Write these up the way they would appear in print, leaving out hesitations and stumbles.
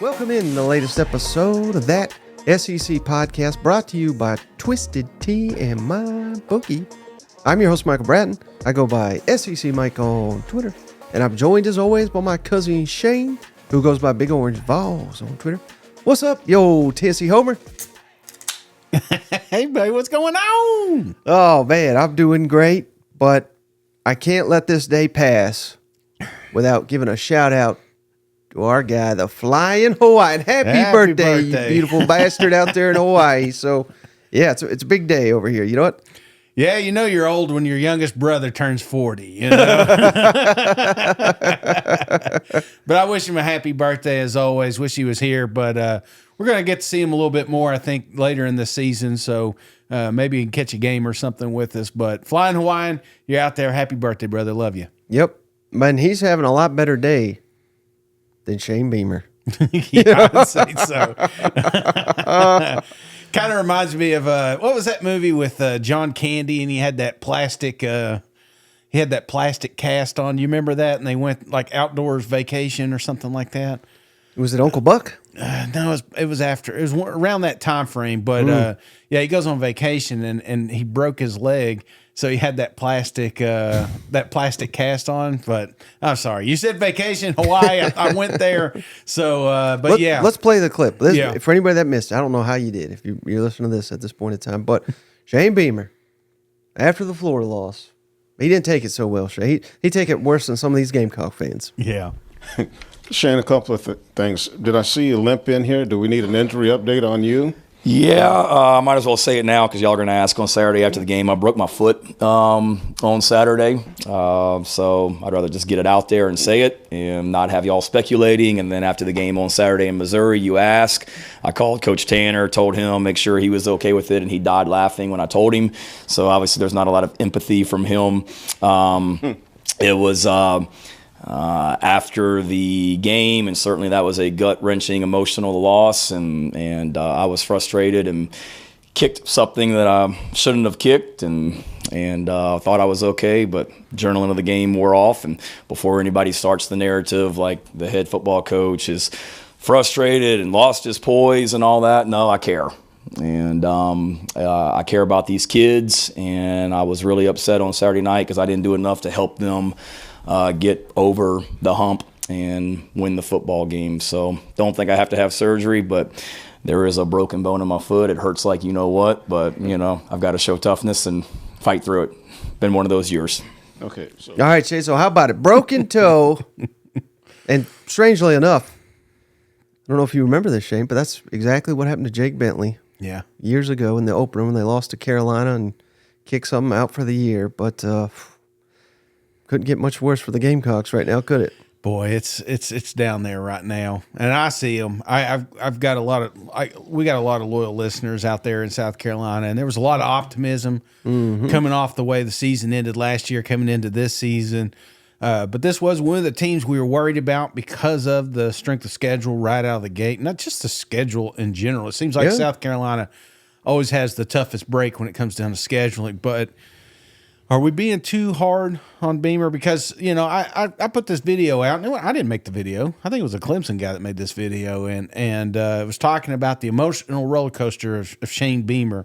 Welcome in the latest episode of that SEC podcast brought to you by Twisted Tea and My Bookie. I'm your host, Michael Bratton. I go by SEC Mike on Twitter. And I'm joined as always by my cousin Shane, who goes by Big Orange Vols on Twitter. What's up, yo, Tennessee Homer? Hey, buddy, what's going on? Oh, man, I'm doing great, but I can't let this day pass without giving a shout out to our guy, the Flying Hawaiian. Happy birthday, you beautiful bastard out there in Hawaii. So, yeah, it's a big day over here. You know what? Yeah, you know you're old when your youngest brother turns 40, you know? But I wish him a happy birthday as always. Wish he was here, but we're going to get to see him a little bit more, I think, later in the season. So maybe he can catch a game or something with us. But Flying Hawaiian, you're out there. Happy birthday, brother. Love you. Yep. Man, he's having a lot better day than Shane Beamer. Yeah, I would say so. Kind of reminds me of what was that movie with John Candy, and he had that plastic cast on. Do you remember that? And they went like outdoors vacation or something like that. Was it Uncle Buck? No, it was after. It was around that time frame. But yeah, he goes on vacation and he broke his leg. So he had that plastic cast on, but I'm sorry. You said vacation, Hawaii. I went there. So, but yeah. Let's play the clip. For anybody that missed it, I don't know how you did if you're listening to this at this point in time, but Shane Beamer, after the Florida loss, he didn't take it so well, Shane. He take it worse than some of these Gamecock fans. Yeah. Shane, a couple of things. Did I see you limp in here? Do we need an injury update on you? Yeah, I might as well say it now because y'all are going to ask on Saturday after the game. I broke my foot on Saturday, so I'd rather just get it out there and say it and not have y'all speculating. And then after the game on Saturday in Missouri, you ask. I called Coach Tanner, told him, make sure he was okay with it, and he died laughing when I told him. So obviously there's not a lot of empathy from him. It was after the game, and certainly that was a gut-wrenching emotional loss, and I was frustrated and kicked something that I shouldn't have kicked, and thought I was okay, but journaling of the game wore off, and before anybody starts the narrative like the head football coach is frustrated and lost his poise and all that, no, I care. And I care about these kids, and I was really upset on Saturday night because I didn't do enough to help them get over the hump and win the football game. So don't think I have to have surgery, but there is a broken bone in my foot. It hurts like you know what, but, you know, I've got to show toughness and fight through it. Been one of those years. Okay. So. All right, Shane, so how about it? Broken toe, and strangely enough, I don't know if you remember this, Shane, but that's exactly what happened to Jake Bentley. Yeah. Years ago in the opener when they lost to Carolina and kicked something out for the year, but couldn't get much worse for the Gamecocks right now, could it? Boy, it's down there right now, and I see them. I've got we got a lot of loyal listeners out there in South Carolina, and there was a lot of optimism coming off the way the season ended last year, coming into this season. But this was one of the teams we were worried about because of the strength of schedule right out of the gate. Not just the schedule in general. It seems like South Carolina always has the toughest break when it comes down to scheduling, but. Are we being too hard on Beamer? Because, you know, I put this video out. And I didn't make the video. I think it was a Clemson guy that made this video. And it was talking about the emotional roller coaster of Shane Beamer,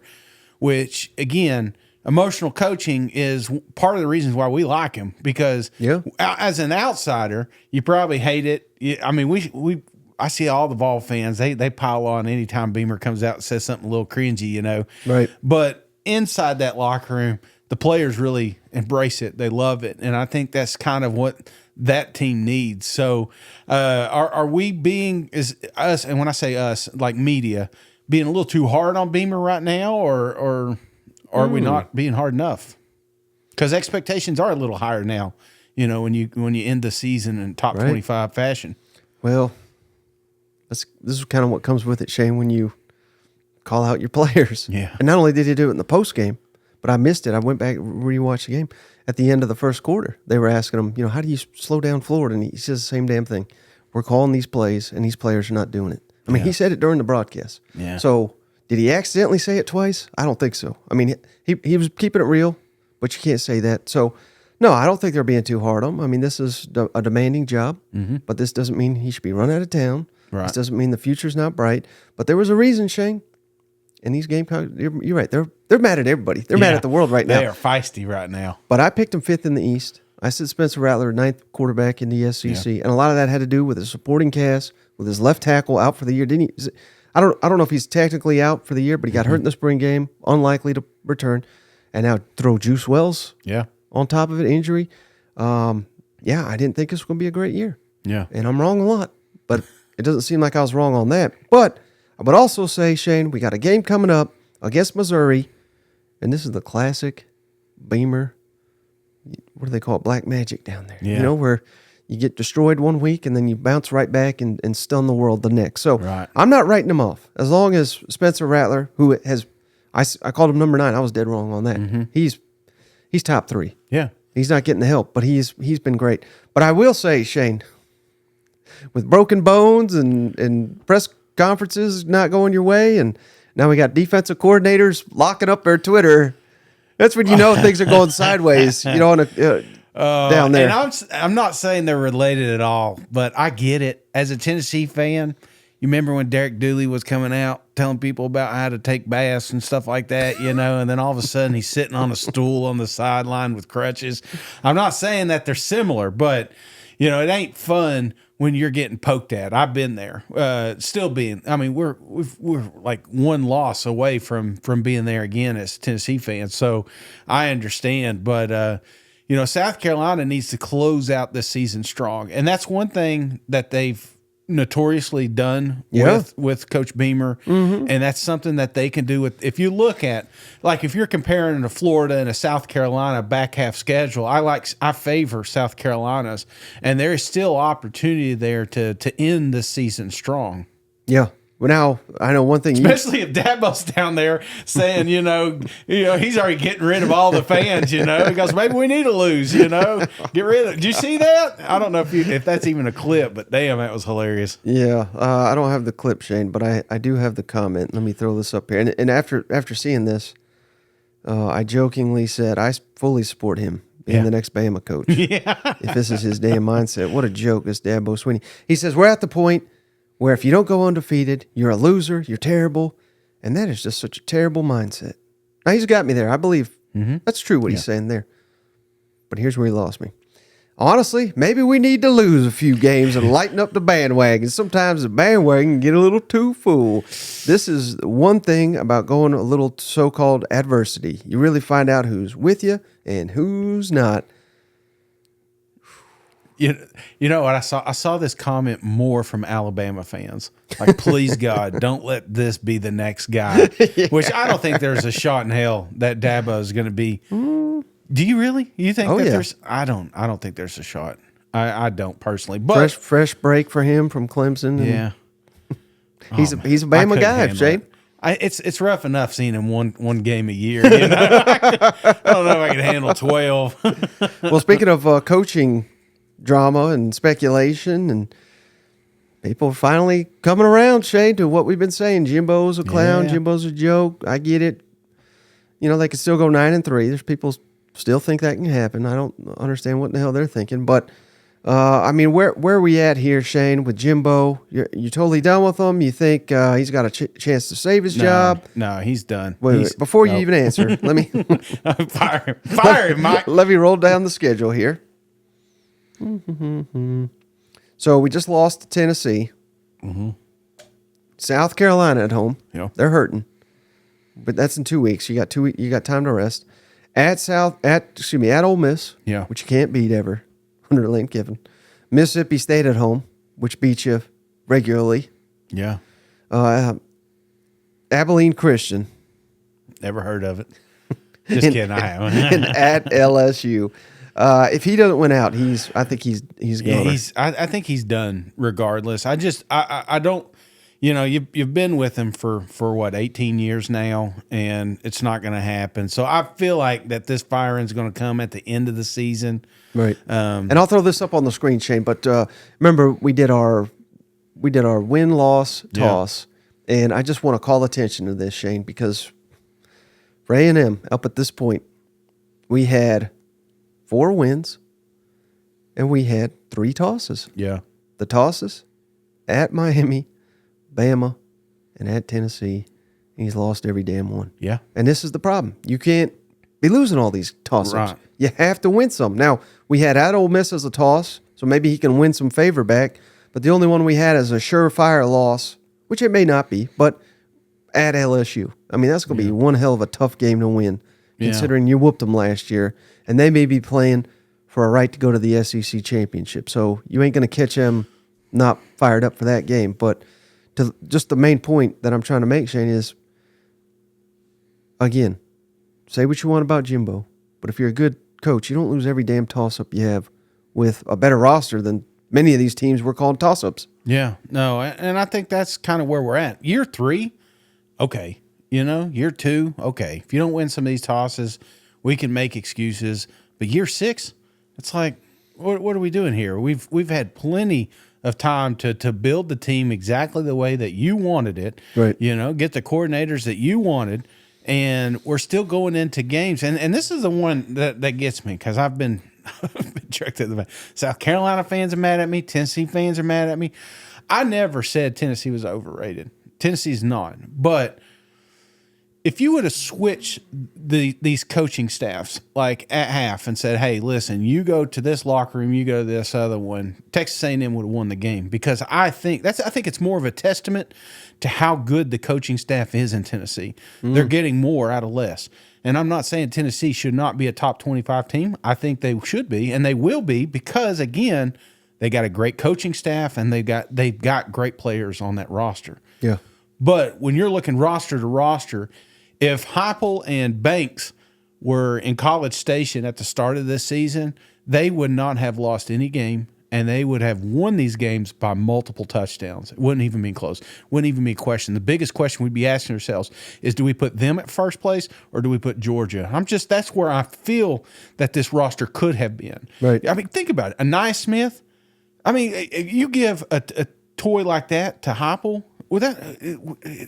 which, again, emotional coaching is part of the reasons why we like him. Because as an outsider, you probably hate it. I mean, I see all the Vol fans. They pile on anytime Beamer comes out and says something a little cringy, you know. Right. But inside that locker room, the players really embrace it. They love it. And I think that's kind of what that team needs. So are we being, is us, and when I say us, like media, being a little too hard on Beamer right now, or are we not being hard enough? Because expectations are a little higher now, you know, when you end the season in top 25 fashion. Well, this is kind of what comes with it, Shane, when you call out your players. Yeah. And not only did he do it in the post game, but I missed it. I went back and rewatched the game. At the end of the first quarter, they were asking him, you know, how do you slow down Florida? And he says the same damn thing. We're calling these plays, and these players are not doing it. I mean, he said it during the broadcast. Yeah. So did he accidentally say it twice? I don't think so. I mean, he was keeping it real, but you can't say that. So, no, I don't think they're being too hard on him. I mean, this is a demanding job, but this doesn't mean he should be run out of town. Right. This doesn't mean the future's not bright. But there was a reason, Shane. And these Gamecocks, you're right. They're mad at everybody. They're mad at the world right now. They are feisty right now. But I picked him 5th in the East. I said Spencer Rattler, 9th quarterback in the SEC, and a lot of that had to do with his supporting cast, with his left tackle out for the year. Didn't he? I don't know if he's technically out for the year, but he got hurt in the spring game, unlikely to return, and now throw Juice Wells. On top of it, injury. I didn't think this was going to be a great year. Yeah, and I'm wrong a lot, but it doesn't seem like I was wrong on that. But I would also say, Shane, we got a game coming up against Missouri, and this is the classic Beamer. What do they call it? Black magic down there. Yeah. You know, where you get destroyed one week and then you bounce right back and stun the world the next. So I'm not writing him off. As long as Spencer Rattler, who has, I called him number 9. I was dead wrong on that. He's top 3. Yeah. He's not getting the help, but he's been great. But I will say, Shane, with broken bones and press conferences not going your way, and now we got defensive coordinators locking up their Twitter. That's when you know things are going sideways. You know, down there. And I'm not saying they're related at all, but I get it. As a Tennessee fan, you remember when Derek Dooley was coming out telling people about how to take baths and stuff like that, you know, and then all of a sudden he's sitting on a stool on the sideline with crutches. I'm not saying that they're similar, but, you know, it ain't fun when you're getting poked at. I've been there. Still being, I mean, we're like one loss away from being there again as Tennessee fans. So I understand, but you know, South Carolina needs to close out this season strong, and that's one thing that they've notoriously done with Coach Beamer, and that's something that they can do with. If you look at, like, if you're comparing a Florida and a South Carolina back half schedule, I favor South Carolina's, and there is still opportunity there to end the season strong. Yeah. Well, now I know one thing, especially if Dabo's down there saying, you know, he's already getting rid of all the fans, you know, because maybe we need to lose, you know, get rid of. Did you see that? I don't know if that's even a clip, but damn, that was hilarious. Yeah, I don't have the clip, Shane, but I do have the comment. Let me throw this up here. And after seeing this, I jokingly said I fully support him being the next Bama coach. If this is his damn mindset, what a joke, this Dabo Swinney. He says we're at the point where if you don't go undefeated, you're a loser, you're terrible, and that is just such a terrible mindset. Now, he's got me there. I believe that's true what he's saying there. But here's where he lost me. Honestly, maybe we need to lose a few games and lighten up the bandwagon. Sometimes the bandwagon can get a little too full. This is one thing about going a little so-called adversity. You really find out who's with you and who's not. You know what I saw? I saw this comment more from Alabama fans. Like, please God, don't let this be the next guy. Which I don't think there's a shot in hell that Dabo is going to be. Do you really? You think that there's? I don't think there's a shot. I don't personally. But fresh break for him from Clemson. Yeah, he's a Bama guy, Shane. It's rough enough seeing him one game a year. You know? I don't know if I can handle 12. Well, speaking of coaching drama and speculation, and people are finally coming around, Shane, to what we've been saying. Jimbo's a clown. Jimbo's a joke. I get it. You know, they could still go 9-3. There's people still think that can happen. I don't understand what the hell they're thinking. But, I mean, where are we at here, Shane, with Jimbo? You're totally done with him? You think he's got a chance to save his job? No, he's done. Wait. Before you even answer, let me fire him, Mike. Let me roll down the schedule here. So we just lost to Tennessee. South Carolina at home. Yeah. They're hurting. But that's in 2 weeks. You got 2 weeks. You got time to rest. At Ole Miss, which you can't beat ever under Lane Kiffin. Mississippi State at home, which beats you regularly. Yeah. Abilene Christian. Never heard of it. Just kidding, I haven't. And at LSU. If he doesn't win out, I think he's going. Yeah, I think he's done regardless. I don't. You know, you've been with him for what, 18 years now, and it's not going to happen. So I feel like that this firing's going to come at the end of the season. Right. And I'll throw this up on the screen, Shane. But remember, we did our win-loss toss, and I just want to call attention to this, Shane, because for A&M up at this point, we had 4 wins, and we had 3 tosses. Yeah. The tosses at Miami, Bama, and at Tennessee. And he's lost every damn one. Yeah. And this is the problem. You can't be losing all these toss-ups. Right. You have to win some. Now, we had at Ole Miss as a toss, so maybe he can win some favor back. But the only one we had as a surefire loss, which it may not be, but at LSU. I mean, that's going to be one hell of a tough game to win, considering you whooped them last year. And they may be playing for a right to go to the SEC championship. So you ain't going to catch them not fired up for that game. But just the main point that I'm trying to make, Shane, is, again, say what you want about Jimbo, but if you're a good coach, you don't lose every damn toss-up you have with a better roster than many of these teams were called toss-ups. Yeah, no, and I think that's kind of where we're at. Year 3, okay. Year 2, okay. If you don't win some of these tosses, we can make excuses. But year 6, it's like, what are we doing here? We've had plenty of time to build the team exactly the way that you wanted it. Right. Get the coordinators that you wanted, and we're still going into games. And this is the one that gets me, because I've been tricked at the back. South Carolina fans are mad at me. Tennessee fans are mad at me. I never said Tennessee was overrated. Tennessee's not. But if you would have switched these coaching staffs like at half and said, hey, listen, you go to this locker room, you go to this other one, Texas A&M would have won the game, because I think it's more of a testament to how good the coaching staff is in Tennessee. They're getting more out of less. And I'm not saying Tennessee should not be a top 25 team. I think they should be, and they will be, because, again, they got a great coaching staff and they've got great players on that roster. Yeah. But when you're looking roster to roster, if Heupel and Banks were in College Station at the start of this season, they would not have lost any game, and they would have won these games by multiple touchdowns. It wouldn't even be close. Wouldn't even be a question. The biggest question we'd be asking ourselves is, do we put them at first place or do we put Georgia? That's where I feel that this roster could have been. Right. I mean, think about it. Anais Smith, I mean, you give a toy like that to Heupel,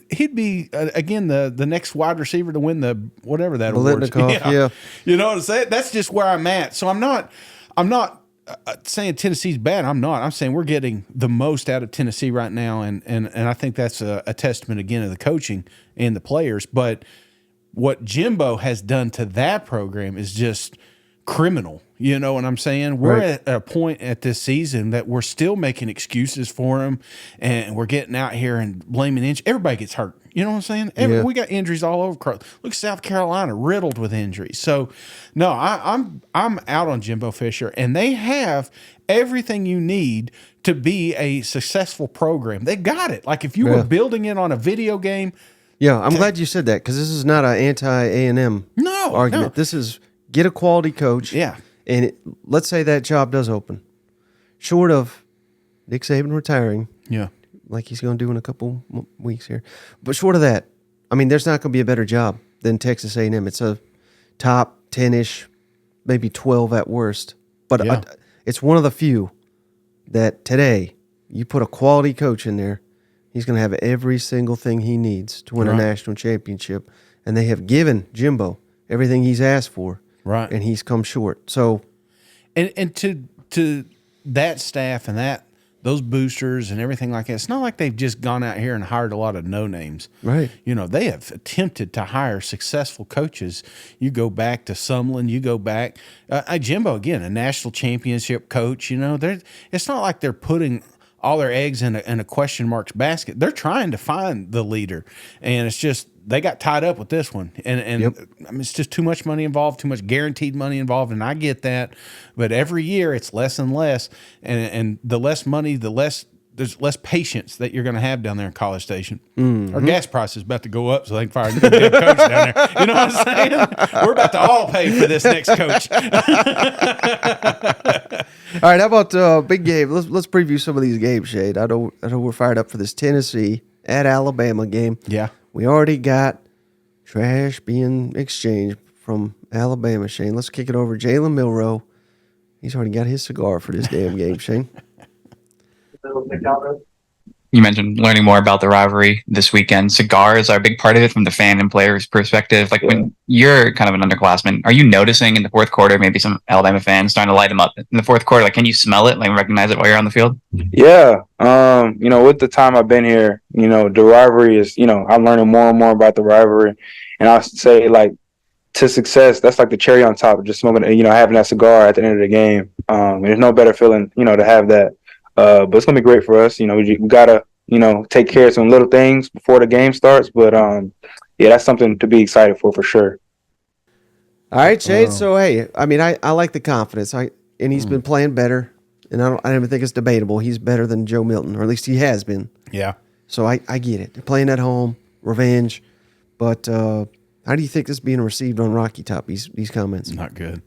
he'd be again the next wide receiver to win the whatever that award. Yeah. You know what I'm saying? That's just where I'm at. So I'm not saying Tennessee's bad. I'm not. I'm saying we're getting the most out of Tennessee right now, and I think that's a testament again of the coaching and the players. But what Jimbo has done to that program is just criminal. You know what I'm saying? We're Right. at a point at this season that we're still making excuses for him, and we're getting out here and blaming injuries. Everybody gets hurt. You know what I'm saying? We got injuries all over. Look, South Carolina riddled with injuries. So, no, I'm out on Jimbo Fisher, and they have everything you need to be a successful program. They got it. Like if you were building it on a video game. Yeah, I'm glad you said that, because this is not an anti-A&M argument. No. This is get a quality coach. Yeah. And let's say that job does open. Short of Nick Saban retiring. Yeah. Like he's going to do in a couple weeks here. But short of that, I mean, there's not going to be a better job than Texas A&M. It's a top 10-ish, maybe 12 at worst. But it's one of the few that today you put a quality coach in there, he's going to have every single thing he needs to win a national championship. And they have given Jimbo everything he's asked for. Right. And he's come short. So, and to that staff and those boosters and everything like that, it's not like they've just gone out here and hired a lot of no-names. Right. They have attempted to hire successful coaches. You go back to Sumlin, you go back. Jimbo, again, a national championship coach. It's not like they're putting all their eggs in a question marks basket. They're trying to find the leader, and it's just they got tied up with this one. And I mean, it's just too much money involved, too much guaranteed money involved, and I get that. But every year it's less and less, and the less money, there's less patience that you're going to have down there in College Station. Mm-hmm. Our gas price is about to go up, so they can fire a new damn coach down there. You know what I'm saying? We're about to all pay for this next coach. All right, how about big game? Let's preview some of these games, Shade. I know we're fired up for this Tennessee at Alabama game. Yeah. We already got trash being exchanged from Alabama, Shane. Let's kick it over to Jalen Milroe. He's already got his cigar for this damn game, Shane. you mentioned learning more about the rivalry this weekend. Cigars are a big part of it from the fan and players' perspective. Like when you're kind of an underclassman, are you noticing in the fourth quarter maybe some Alabama fans starting to light them up in the fourth quarter? Like, can you smell it? Like, recognize it while you're on the field? Yeah. With the time I've been here, the rivalry is, I'm learning more and more about the rivalry. And I'll say, like, to success, that's like the cherry on top of just smoking, having that cigar at the end of the game. And there's no better feeling, to have that. But it's going to be great for us. We got to, take care of some little things before the game starts. But, yeah, that's something to be excited for sure. All right, Shane. So, hey, I mean, I like the confidence. And he's been playing better. And I don't even think it's debatable. He's better than Joe Milton, or at least he has been. Yeah. So I get it. Playing at home, revenge. But how do you think this is being received on Rocky Top, these comments? Not good.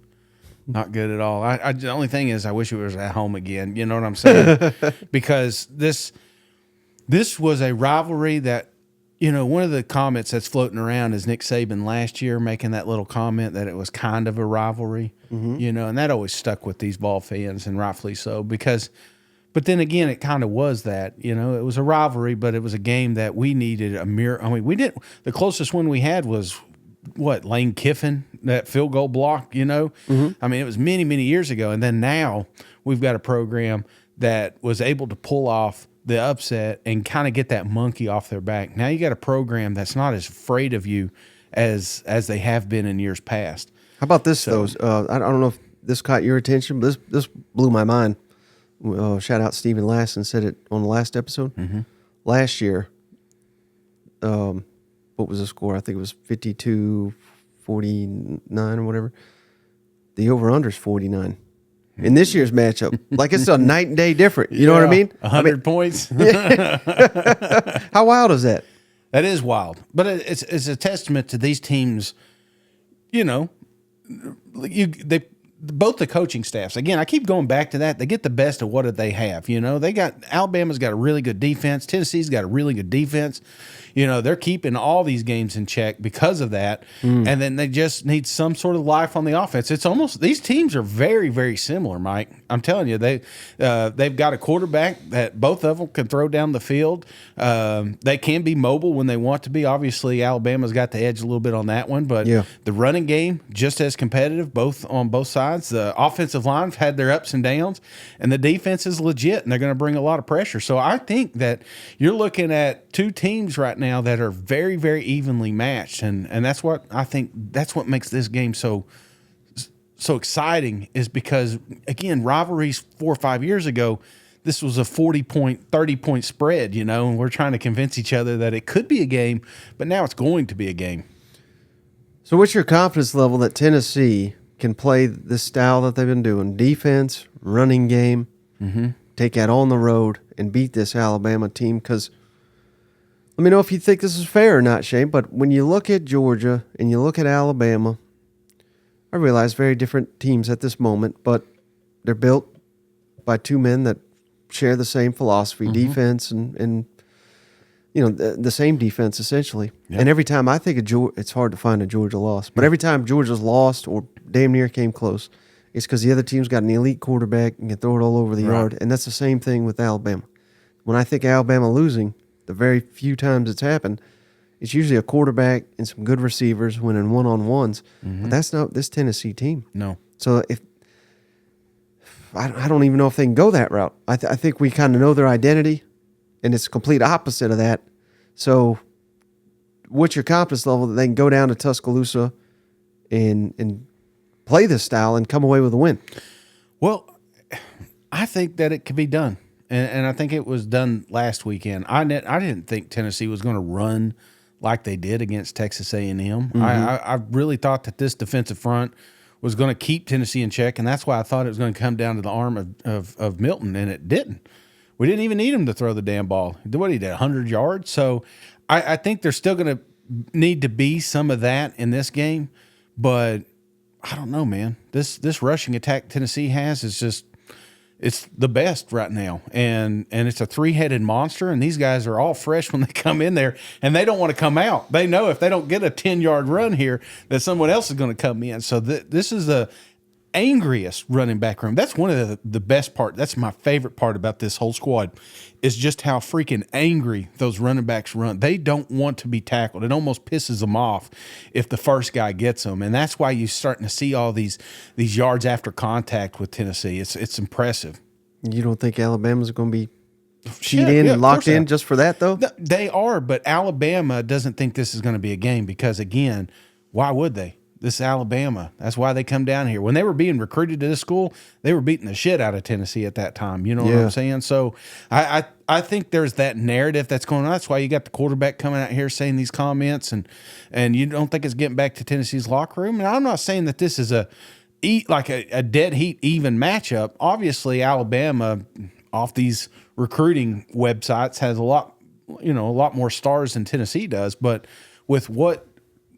Not good at all. The only thing is I wish it was at home again. You know what I'm saying? Because this was a rivalry that, one of the comments that's floating around is Nick Saban last year making that little comment that it was kind of a rivalry, and that always stuck with these ball fans, and rightfully so, but then again, it kind of was that, it was a rivalry, but it was a game that we needed a mirror. I mean, the closest one we had was Lane Kiffin, that field goal block, I mean, it was many, many years ago. And then now we've got a program that was able to pull off the upset and kind of get that monkey off their back. Now you got a program that's not as afraid of you as they have been in years past. How about this, though? I don't know if this caught your attention, but this blew my mind. Shout out Stephen Lassen, said it on the last episode. Last year, what was the score? I think it was 52-49 or whatever. The over-under is 49. In this year's matchup, like it's a night and day different. You know what I mean? 100 points. How wild is that? That is wild. But it's a testament to these teams, both the coaching staffs. Again, I keep going back to that. They get the best of what they have. Alabama's got a really good defense. Tennessee's got a really good defense. They're keeping all these games in check because of that. And then they just need some sort of life on the offense. It's almost, these teams are very, very similar, Mike. I'm telling you, they've got a quarterback that both of them can throw down the field. They can be mobile when they want to be. Obviously, Alabama's got the edge a little bit on that one, but the running game just as competitive, on both sides. The offensive line had their ups and downs, and the defense is legit, and they're going to bring a lot of pressure. So I think that you're looking at two teams right now that are very, very evenly matched, and that's what I think. That's what makes this game so exciting, is because, again, rivalries 4 or 5 years ago, this was a 40-point, 30-point spread, and we're trying to convince each other that it could be a game, but now it's going to be a game. So what's your confidence level that Tennessee can play the style that they've been doing, defense, running game, take that on the road and beat this Alabama team? Because let me know if you think this is fair or not, Shane, but when you look at Georgia and you look at Alabama, I realize very different teams at this moment, but they're built by two men that share the same philosophy, defense, and the same defense essentially. Yep. And every time I think of Georgia, it's hard to find a Georgia loss, but every time Georgia's lost or damn near came close, it's because the other team's got an elite quarterback and can throw it all over the yard, and that's the same thing with Alabama. When I think Alabama losing, the very few times it's happened, it's usually a quarterback and some good receivers winning one-on-ones. But that's not this Tennessee team. No. So I don't even know if they can go that route. I think we kind of know their identity, and it's the complete opposite of that. So what's your confidence level that they can go down to Tuscaloosa and play this style and come away with a win? Well, I think that it could be done. And I think it was done last weekend. I didn't think Tennessee was going to run like they did against Texas A&M. I really thought that this defensive front was going to keep Tennessee in check, and that's why I thought it was going to come down to the arm of Milton, and it didn't. We didn't even need him to throw the damn ball. What he did, 100 yards? So I think there's still going to need to be some of that in this game, but I don't know, man. This rushing attack Tennessee has is just – it's the best right now, and it's a three-headed monster, and these guys are all fresh when they come in there, and they don't want to come out. They know if they don't get a 10-yard run here that someone else is going to come in. So this is angriest running back room. That's one of the best part. That's my favorite part about this whole squad is just how freaking angry those running backs run. They don't want to be tackled. It almost pisses them off if the first guy gets them. And that's why you're starting to see all these yards after contact with Tennessee. It's impressive. You don't think Alabama's going to be keyed in and locked in just for that, though? They are, but Alabama doesn't think this is going to be a game because, again, why would they? This is Alabama. That's why they come down here. When they were being recruited to this school, they were beating the shit out of Tennessee at that time. You know what I'm saying? So I think there's that narrative that's going on. That's why you got the quarterback coming out here saying these comments, and you don't think it's getting back to Tennessee's locker room. And I'm not saying that this is a dead heat even matchup. Obviously, Alabama off these recruiting websites has a lot more stars than Tennessee does. But with what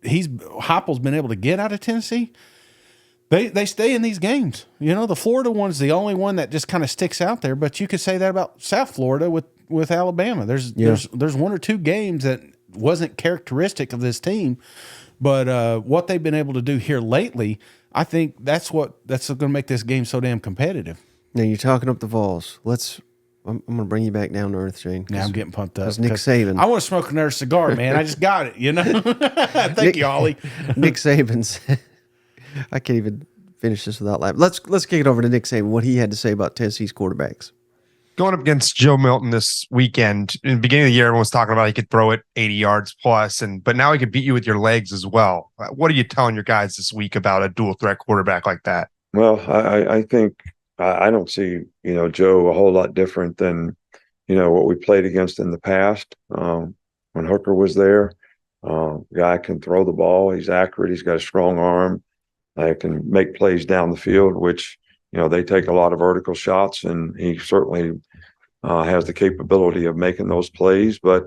Heupel's been able to get out of Tennessee, they stay in these games. You know, the Florida one's the only one that just kind of sticks out there. But you could say that about South Florida with Alabama. There's one or two games that wasn't characteristic of this team, but what they've been able to do here lately, I think that's going to make this game so damn competitive. Now you're talking up the Vols. I'm going to bring you back down to earth, Shane. Now I'm getting pumped up. That's Nick Saban. I want to smoke another cigar, man. I just got it, you know? Thank you, Ollie. Nick Saban's. I can't even finish this without laughing. Let's kick it over to Nick Saban, what he had to say about Tennessee's quarterbacks. Going up against Joe Milton this weekend, in the beginning of the year, everyone was talking about he could throw it 80 yards plus, but now he could beat you with your legs as well. What are you telling your guys this week about a dual threat quarterback like that? Well, I think I don't see, Joe a whole lot different than, what we played against in the past. When Hooker was there, guy can throw the ball. He's accurate. He's got a strong arm. He can make plays down the field, which, they take a lot of vertical shots, and he certainly has the capability of making those plays, but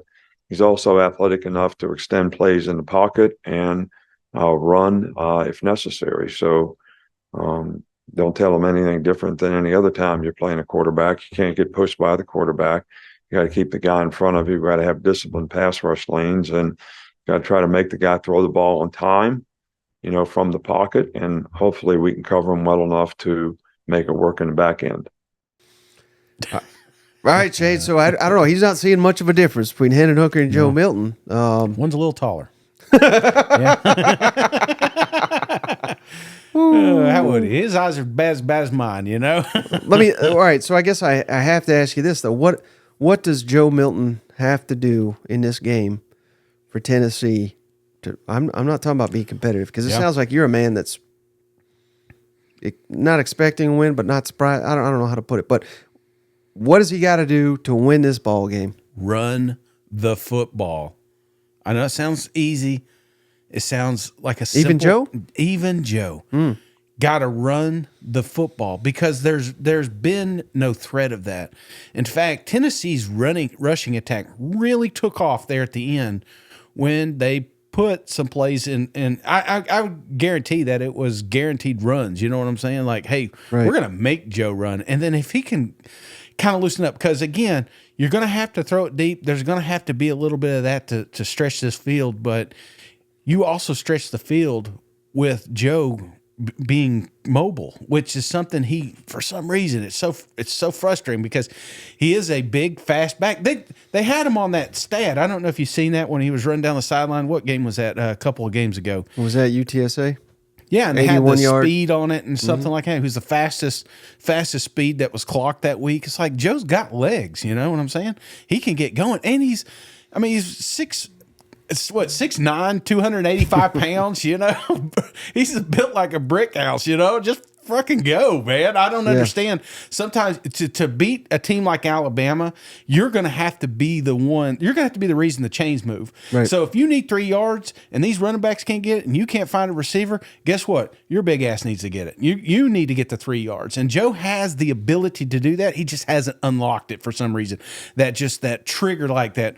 he's also athletic enough to extend plays in the pocket and run if necessary. So, don't tell them anything different than any other time you're playing a quarterback. You can't get pushed by the quarterback. You got to keep the guy in front of you. You got to have disciplined pass rush lanes, and you got to try to make the guy throw the ball on time, from the pocket. And hopefully we can cover him well enough to make it work in the back end. All right, Shane. So I don't know. He's not seeing much of a difference between Hendon Hooker and Joe Milton. One's a little taller. How would he? His eyes are bad as mine, All right. So I guess I have to ask you this though. What does Joe Milton have to do in this game for Tennessee? I'm not talking about being competitive, because it sounds like you're a man that's not expecting a win, but not surprised. I don't know how to put it, but what does he got to do to win this ball game? Run the football. I know it sounds easy. It sounds like a simple, even Joe got to run the football, because there's been no threat of that. In fact, Tennessee's rushing attack really took off there at the end when they put some plays in, and I would guarantee that it was guaranteed runs. You know what I'm saying? Like, hey, we're going to make Joe run. And then if he can kind of loosen up, because again, you're going to have to throw it deep. There's going to have to be a little bit of that to stretch this field, but you also stretch the field with Joe being mobile, which is something for some reason, it's so frustrating, because he is a big, fast back. They had him on that stat. I don't know if you've seen that when he was running down the sideline. What game was that? A couple of games ago. Was that UTSA? Yeah, and they had the speed on it and something like that. Who's the fastest speed that was clocked that week? It's like, Joe's got legs, you know what I'm saying? He can get going, and he's 6'9", 285 pounds, He's built like a brick house, just fucking go, man. I don't understand. Sometimes to beat a team like Alabama, you're going to have to be the one. You're going to have to be the reason the chains move. Right. So if you need 3 yards and these running backs can't get it, and you can't find a receiver, guess what? Your big ass needs to get it. You need to get the 3 yards. And Joe has the ability to do that. He just hasn't unlocked it for some reason. That trigger, like that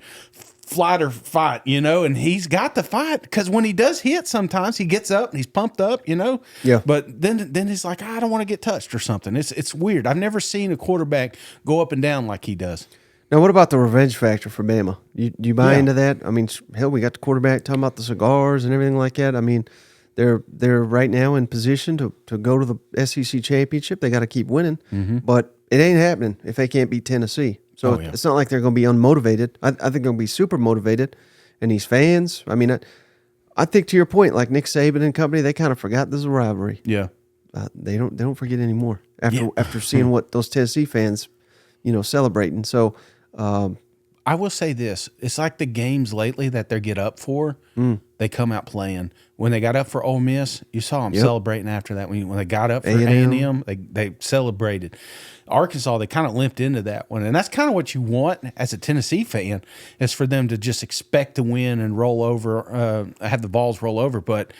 flight or fight, and he's got the fight, because when he does hit, sometimes he gets up and he's pumped up, Yeah. But then he's like, I don't want to get touched or something. It's weird. I've never seen a quarterback go up and down like he does. Now, what about the revenge factor for Bama? Do you buy into that? I mean, hell, we got the quarterback talking about the cigars and everything like that. I mean, they're right now in position to go to the SEC championship. They got to keep winning, but it ain't happening if they can't beat Tennessee. So it's not like they're going to be unmotivated. I think they're going to be super motivated. And these fans, I mean, I think to your point, like Nick Saban and company, they kind of forgot this is a rivalry. Yeah. They don't forget anymore after seeing what those Tennessee fans, celebrating. So I will say this: it's like the games lately that they get up for. They come out playing. When they got up for Ole Miss, you saw them celebrating after that. When they got up for A&M, they celebrated. Arkansas, they kind of limped into that one, and that's kind of what you want as a Tennessee fan, is for them to just expect to win and roll over, have the balls roll over. But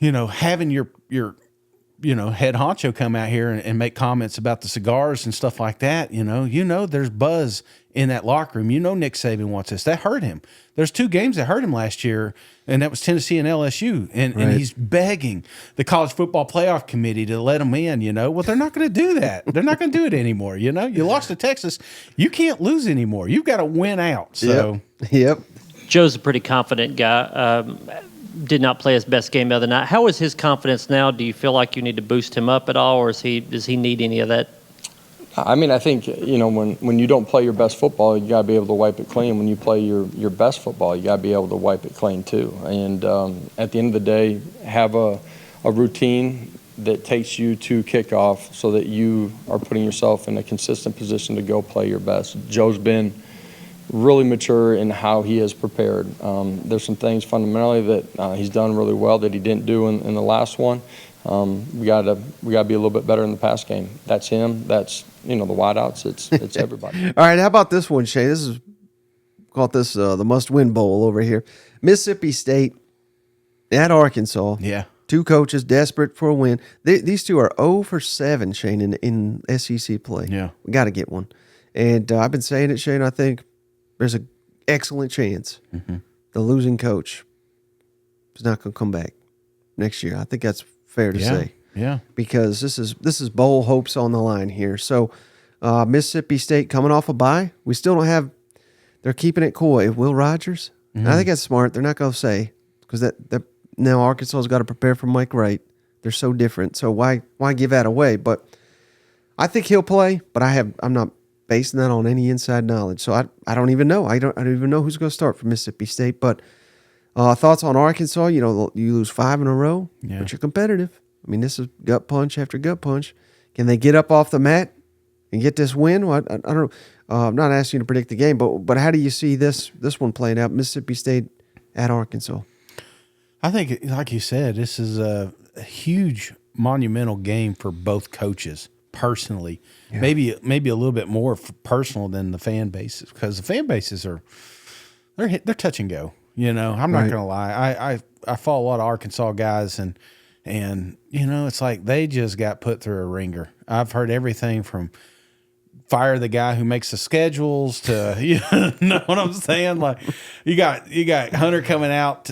having your head honcho come out here and make comments about the cigars and stuff like that, there's buzz in that locker room. Nick Saban wants this. That hurt him. There's 2 games that hurt him last year, and that was Tennessee and LSU. And he's begging the College Football Playoff Committee to let him in, Well, they're not going to do that. They're not going to do it anymore, You lost to Texas. You can't lose anymore. You've got to win out. So, Yep. Joe's a pretty confident guy. Did not play his best game the other night. How is his confidence now? Do you feel like you need to boost him up at all, or does he need any of that? I mean, I think, when you don't play your best football, you got to be able to wipe it clean. When you play your best football, you got to be able to wipe it clean too. And at the end of the day, have a routine that takes you to kickoff so that you are putting yourself in a consistent position to go play your best. Joe's been really mature in how he has prepared. There's some things fundamentally that he's done really well that he didn't do in the last one. We got to be a little bit better in the pass game. That's him. That's the wideouts. It's everybody. All right, how about this one, Shay? This is called the must-win bowl over here. Mississippi State at Arkansas. Yeah. 2 coaches desperate for a win. These 2 are 0 for 7, Shane, in SEC play. Yeah. We got to get one. And I've been saying it, Shane. I think there's an excellent chance the losing coach is not going to come back next year. I think that's fair to say. Yeah. Because this is bowl hopes on the line here. So Mississippi State coming off a bye. We still don't have. They're keeping it coy. Will Rogers. And I think that's smart. They're not going to say because that now Arkansas's got to prepare for Mike Wright. They're so different. So why give that away? But I think he'll play. But I'm not basing that on any inside knowledge. So I don't even know. I don't even know who's going to start for Mississippi State. But thoughts on Arkansas? You lose 5 in a row, but you're competitive. I mean, this is gut punch after gut punch. Can they get up off the mat and get this win? Well, I don't know. I'm not asking you to predict the game, but how do you see this one playing out? Mississippi State at Arkansas. I think, like you said, this is a huge monumental game for both coaches personally. Yeah. Maybe a little bit more personal than the fan bases, because the fan bases they're touch and go. I'm not gonna lie. I follow a lot of Arkansas guys, and it's like they just got put through a ringer. I've heard everything from fire the guy who makes the schedules to know what I'm saying? Like you got Hunter coming out,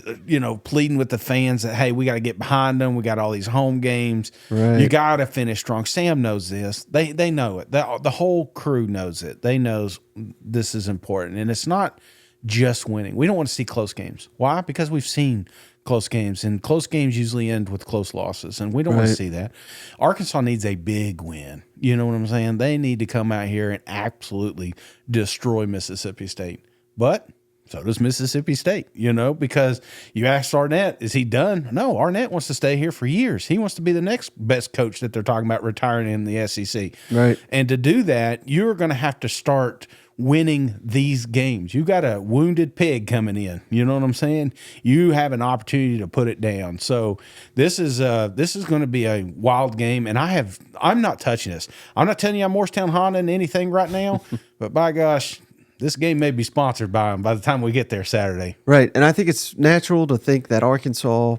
pleading with the fans that, hey, we got to get behind them. We got all these home games. Right. You got to finish strong. Sam knows this. They know it. The whole crew knows it. They knows this is important, and it's not just winning. We don't want to see close games. Why? Because we've seen close games, and close games usually end with close losses, and we don't want to see that. Arkansas needs a big win. You know what I'm saying? They need to come out here and absolutely destroy Mississippi State. But so does Mississippi State, because you asked Arnett, is he done? No, Arnett wants to stay here for years. He wants to be the next best coach that they're talking about retiring in the SEC. Right. And to do that, you're going to have to start winning these games. You got a wounded pig coming in. You know what I'm saying? You have an opportunity to put it down. So this is going to be a wild game, and I'm not touching this. I'm not telling you I'm Morristown Honda and anything right now, but by gosh, this game may be sponsored by them by the time we get there Saturday. Right, and I think it's natural to think that Arkansas,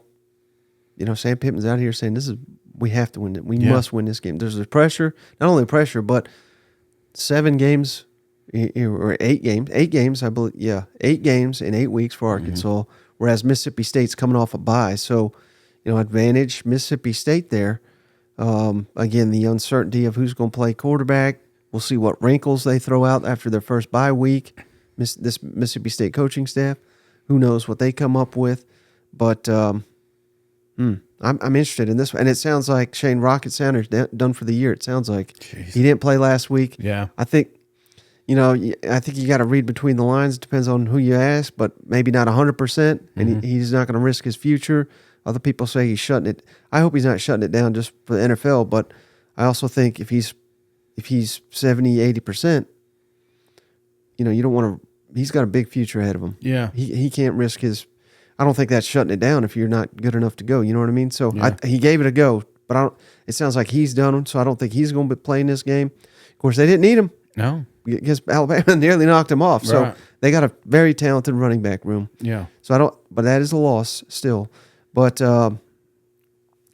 Sam Pittman's out here saying we have to win it. We must win this game. There's the pressure, not only pressure, but 7 games. Or 8 games, I believe. Yeah, 8 games in 8 weeks for Arkansas, whereas Mississippi State's coming off a bye. So, advantage Mississippi State there. Again, the uncertainty of who's going to play quarterback. We'll see what wrinkles they throw out after their first bye week. This Mississippi State coaching staff, who knows what they come up with. But I'm interested in this one. And it sounds like Shane Rocket Sounders done for the year. It sounds like he didn't play last week. Yeah. I think, I think you got to read between the lines. It depends on who you ask, but maybe not 100%. And he's not going to risk his future. Other people say he's shutting it. I hope he's not shutting it down just for the NFL, but I also think if he's 70, 80%, you don't want to, he's got a big future ahead of him. Yeah. He can't risk his, I don't think that's shutting it down if you're not good enough to go. You know what I mean? So he gave it a go, but it sounds like he's done, so I don't think he's going to be playing this game. Of course, they didn't need him. No. Because Alabama nearly knocked him off. So they got a very talented running back room. Yeah. So but that is a loss still. But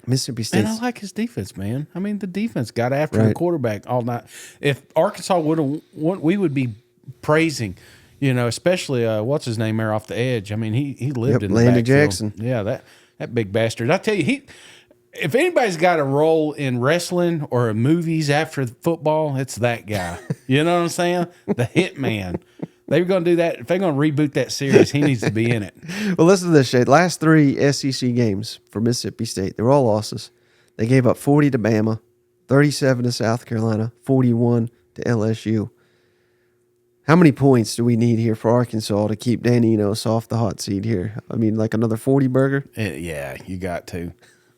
Mississippi State. And I like his defense, man. I mean, the defense got after the quarterback all night. If Arkansas we would be praising, especially what's his name there off the edge. I mean, he lived in the Landon backfield. Jackson. Yeah, that big bastard. I tell you, if anybody's got a role in wrestling or movies after football, it's that guy. You know what I'm saying? The hitman. They're going to do that. If they're going to reboot that series, he needs to be in it. Well, listen to this, Shade. Last 3 SEC games for Mississippi State, they were all losses. They gave up 40 to Bama, 37 to South Carolina, 41 to LSU. How many points do we need here for Arkansas to keep Dan Enos off the hot seat here? I mean, like another 40 burger? Yeah, you got to.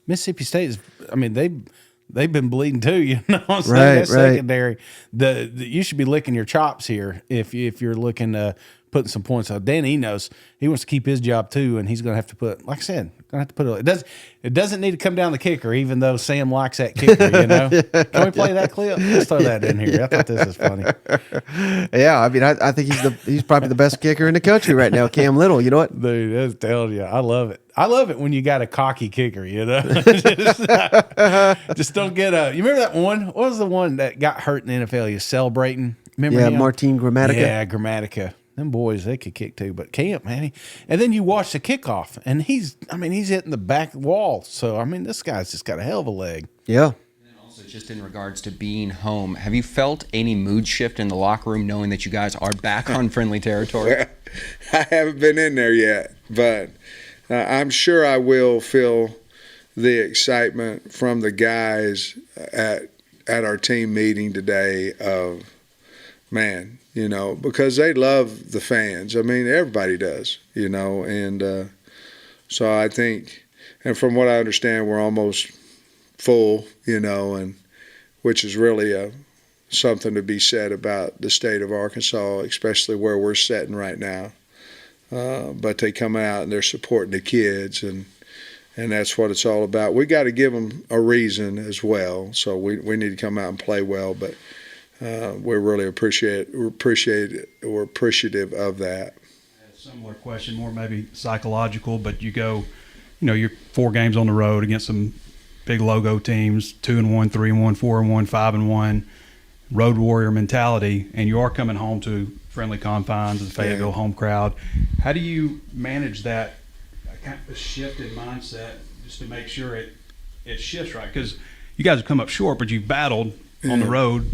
Mississippi State is, I mean, they've been bleeding too, you know what I'm saying? Right, That's secondary. You should be licking your chops here if you're looking putting some points on. Dan Enos, he wants to keep his job too, and he's going to have to put, like I said, it doesn't need to come down the kicker, even though Sam likes that kicker, Can we play that clip? Let's throw that in here. I thought this was funny. Yeah, I mean, I think he's probably the best kicker in the country right now, Cam Little. You know what? Dude, that's telling you. I love it. I love it when you got a cocky kicker, Just don't get you remember that one? What was the one that got hurt in the NFL? You're celebrating. Remember him? Martin Gramatica. Yeah, Gramatica. Them boys, they could kick too, but Camp, man. And then you watch the kickoff, and he's hitting the back wall. So, I mean, this guy's just got a hell of a leg. Yeah. And also, just in regards to being home, have you felt any mood shift in the locker room knowing that you guys are back on friendly territory? I haven't been in there yet, but I'm sure I will feel the excitement from the guys at our team meeting today of, man, because they love the fans. I mean, everybody does, and so I think, and from what I understand, we're almost full, and which is really something to be said about the state of Arkansas, especially where we're sitting right now. But they come out and they're supporting the kids, and that's what it's all about. We got to give them a reason as well, so we need to come out and play well, but we're really appreciative of that. A similar question, more maybe psychological, but you go, you're 4 games on the road against some big logo teams, 2-1, 3-1, 4-1, 5-1, road warrior mentality, and you are coming home to friendly confines and Fayetteville home crowd. How do you manage that kind of shift in mindset just to make sure it shifts right? Because you guys have come up short, but you've battled on the road,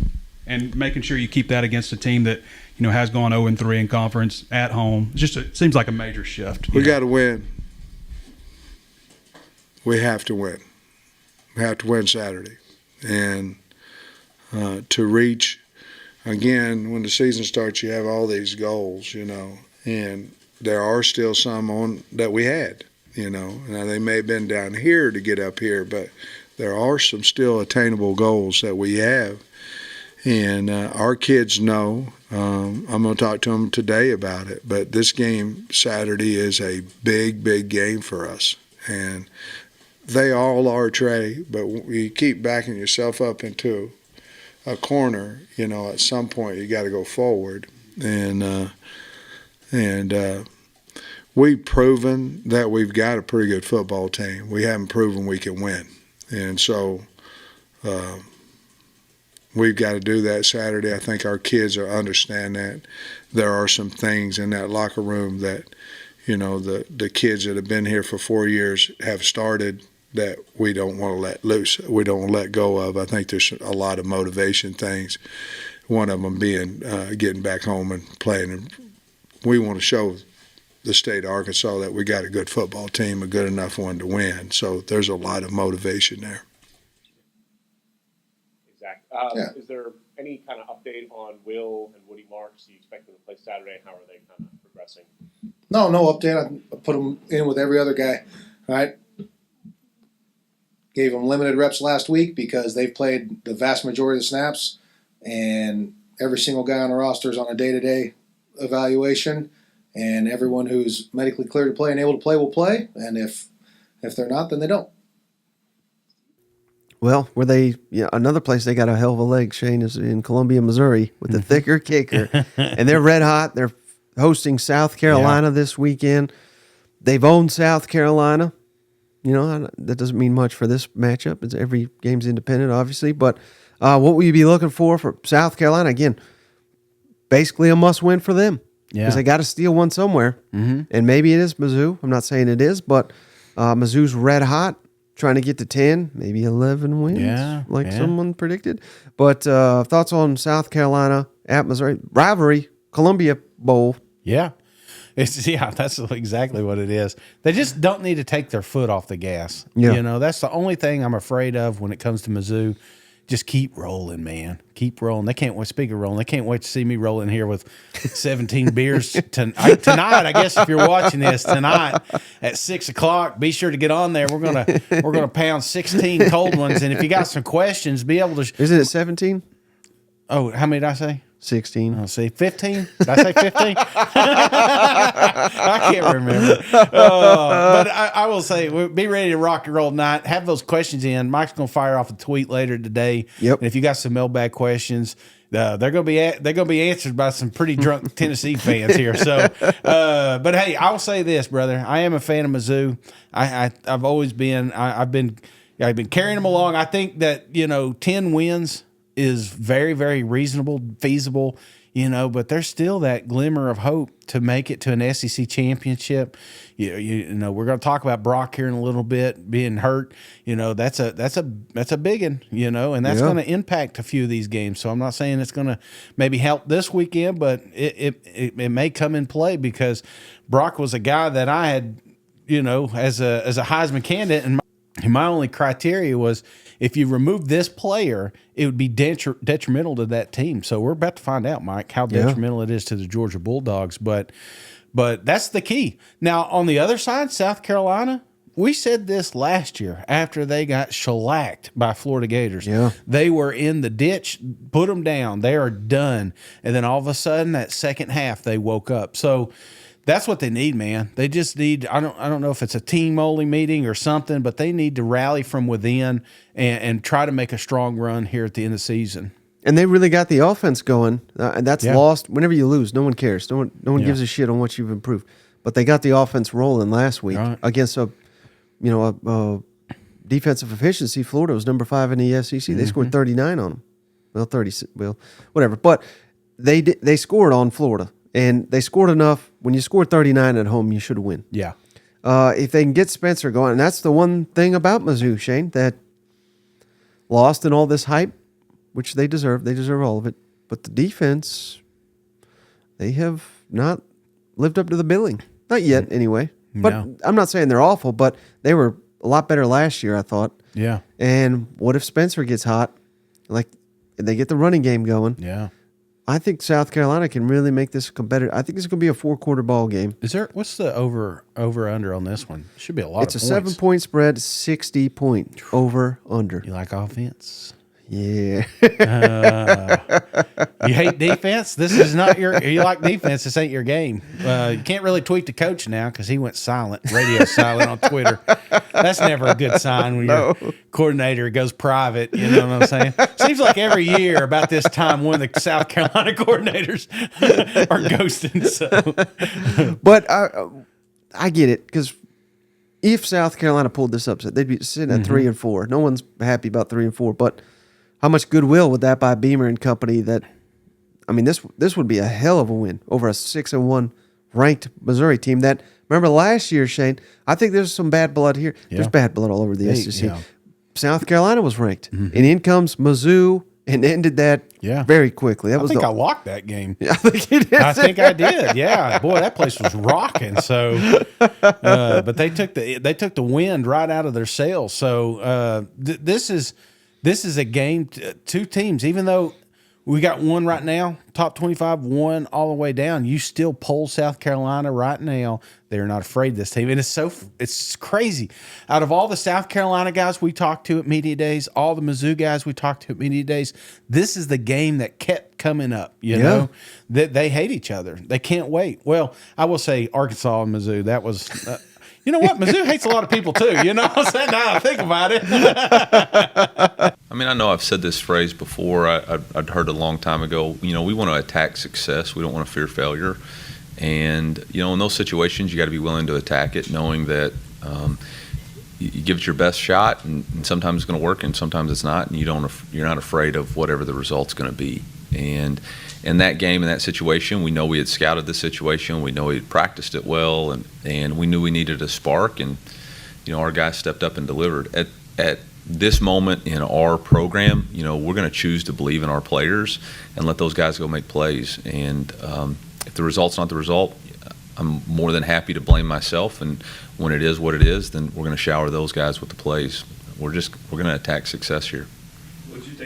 and making sure you keep that against a team that has gone 0-3 in conference at home. It seems like a major shift. We got to win. We have to win. We have to win Saturday, and to reach. Again, when the season starts, you have all these goals, and there are still some on that we had, Now, they may have been down here to get up here, but there are some still attainable goals that we have. And our kids know. I'm going to talk to them today about it, but this game Saturday is a big, big game for us. And they all are, Trey, but you keep backing yourself up into a corner, at some point you got to go forward, and we've proven that we've got a pretty good football team. We haven't proven we can win, and so we've got to do that Saturday. I think our kids understand that. There are some things in that locker room that the kids that have been here for 4 years have started that we don't want to let loose. We don't want to let go of. I think there's a lot of motivation things. One of them being getting back home and playing. And we want to show the state of Arkansas that we got a good football team, a good enough one to win. So there's a lot of motivation there. Exactly. Is there any kind of update on Will and Woody Marks? Do you expect them to play Saturday? How are they kind of progressing? No update. I put them in with every other guy. All right. Gave them limited reps last week because they've played the vast majority of the snaps, and every single guy on the roster is on a day-to-day evaluation, and everyone who's medically cleared to play and able to play will play, and if they're not, then they don't. Well, another place they got a hell of a leg, Shane, is in Columbia, Missouri, with the thicker kicker, and they're red hot. They're hosting South Carolina this weekend. They've owned South Carolina. That doesn't mean much for this matchup. It's every game's independent, obviously. But what will you be looking for South Carolina? Again, basically a must-win for them because they got to steal one somewhere. Mm-hmm. And maybe it is Mizzou. I'm not saying it is, but Mizzou's red hot, trying to get to 10, maybe 11 wins, someone predicted. But thoughts on South Carolina at Missouri? Rivalry, Columbia Bowl. Yeah. That's exactly what it is. They just don't need to take their foot off the gas. Yeah. That's the only thing I'm afraid of when it comes to Mizzou. Just keep rolling, man. Keep rolling. They can't wait. Speaking of rolling, they can't wait to see me rolling here with 17 beers tonight. I guess if you're watching this tonight at 6 o'clock, be sure to get on there. We're gonna pound 16 cold ones, and if you got some questions, be able to. Isn't it 17? Oh, how many did I say? 16. Oh, see, 15? Did I say 15? I can't remember. But I will say, be ready to rock and roll tonight. Have those questions in. Mike's going to fire off a tweet later today. Yep. And if you got some mailbag questions, they're going to be answered by some pretty drunk Tennessee fans here. So, but hey, I'll say this, brother. I am a fan of Mizzou. I've always been. I've been carrying them along. I think that 10 wins is very, very reasonable, feasible, but there's still that glimmer of hope to make it to an SEC championship. We're going to talk about Brock here in a little bit being hurt. That's a big one, and that's going to impact a few of these games. So I'm not saying it's going to maybe help this weekend, but it may come in play because Brock was a guy that I had, as a Heisman candidate, and my only criteria was if you remove this player, it would be detrimental to that team. So we're about to find out, Mike, how detrimental it is to the Georgia Bulldogs. But that's the key. Now, on the other side, South Carolina, we said this last year after they got shellacked by Florida Gators. Yeah. They were in the ditch, put them down. They are done. And then all of a sudden, that second half, they woke up. So that's what they need, man. They just need, I don't know if it's a team only meeting or something, but they need to rally from within and try to make a strong run here at the end of the season. And they really got the offense going. And that's lost. Whenever you lose, no one cares. No one gives a shit on what you've improved. But they got the offense rolling last week against a defensive efficiency. Florida was number 5 in the SEC. They scored 39 on them. Well, 30. Well, whatever. But they scored on Florida. And they scored enough. When you score 39 at home, you should win. Yeah. If they can get Spencer going, and that's the one thing about Mizzou, Shane, that lost in all this hype, which they deserve. They deserve all of it. But the defense, they have not lived up to the billing. Not yet, anyway. But I'm not saying they're awful, but they were a lot better last year, I thought. Yeah. And what if Spencer gets hot? Like, they get the running game going. Yeah. I think South Carolina can really make this competitive. I think it's going to be a 4-quarter ball game. What's the over under on this one? Should be a lot. It's a 7-point spread, 60 point over under. You like offense? Yeah. You hate defense? This is not you like defense. This ain't your game. You can't really tweet the coach now because he went silent, radio silent on Twitter. That's never a good sign when your coordinator goes private. You know what I'm saying? Seems like every year about this time, one of the South Carolina coordinators are ghosting. So, but I get it because if South Carolina pulled this upset, they'd be sitting at 3-4. No one's happy about 3-4, but how much goodwill would that buy Beamer and company? This would be a hell of a win over a 6-1 ranked Missouri team. That remember last year, Shane. I think there's some bad blood here. Yeah. There's bad blood all over the SEC. Yeah. South Carolina was ranked, and in comes Mizzou and ended that very quickly. That I was think I locked that game. I think you did. I think I did. Yeah, boy, that place was rocking. So, but they took the wind right out of their sails. So this is a game. Two teams, even though we got one right now, top 25, one all the way down. You still poll South Carolina right now. They're not afraid of this team. And it's crazy. Out of all the South Carolina guys we talked to at media days, all the Mizzou guys we talked to at media days, this is the game that kept coming up. You know, that they hate each other. They can't wait. Well, I will say Arkansas and Mizzou. That was. You know what? Mizzou hates a lot of people too. You know what I'm saying? Now I think about it. I mean, I know I've said this phrase before. I'd heard it a long time ago. You know, we want to attack success. We don't want to fear failure. And, you know, in those situations, you got to be willing to attack it, knowing that you give it your best shot, and sometimes it's going to work, and sometimes it's not, and you're not afraid of whatever the result's going to be. And in that game, in that situation, we know we had scouted the situation. We know we had practiced it well, and we knew we needed a spark. And, you know, our guys stepped up and delivered. At this moment in our program, you know, we're going to choose to believe in our players and let those guys go make plays. And if the result's not the result, I'm more than happy to blame myself. And when it is what it is, then we're going to shower those guys with the plays. We're going to attack success here.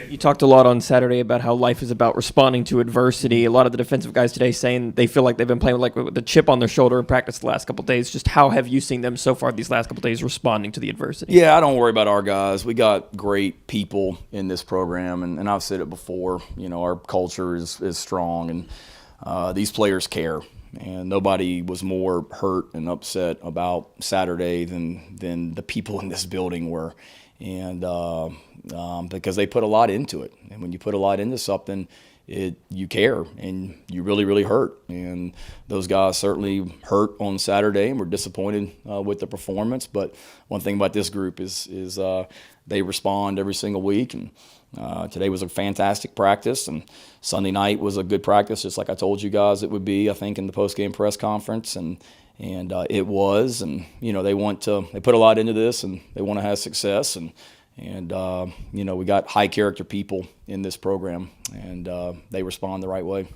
You talked a lot on Saturday about how life is about responding to adversity. A lot of the defensive guys today saying they feel like they've been playing with the chip on their shoulder in practice the last couple of days. Just how have you seen them so far these last couple of days responding to the adversity? Yeah, I don't worry about our guys. We got great people in this program, and I've said it before. You know, our culture is strong, and these players care. And nobody was more hurt and upset about Saturday than the people in this building were. And because they put a lot into it. And when you put a lot into something, you care and you really, really hurt. And those guys certainly hurt on Saturday and were disappointed with the performance. But one thing about this group is they respond every single week. And today was a fantastic practice, and Sunday night was a good practice, just like I told you guys it would be, I think, in the post-game press conference. And it was, and you know, they put a lot into this, and they want to have success, and you know, we got high character people in this program, and they respond the right way.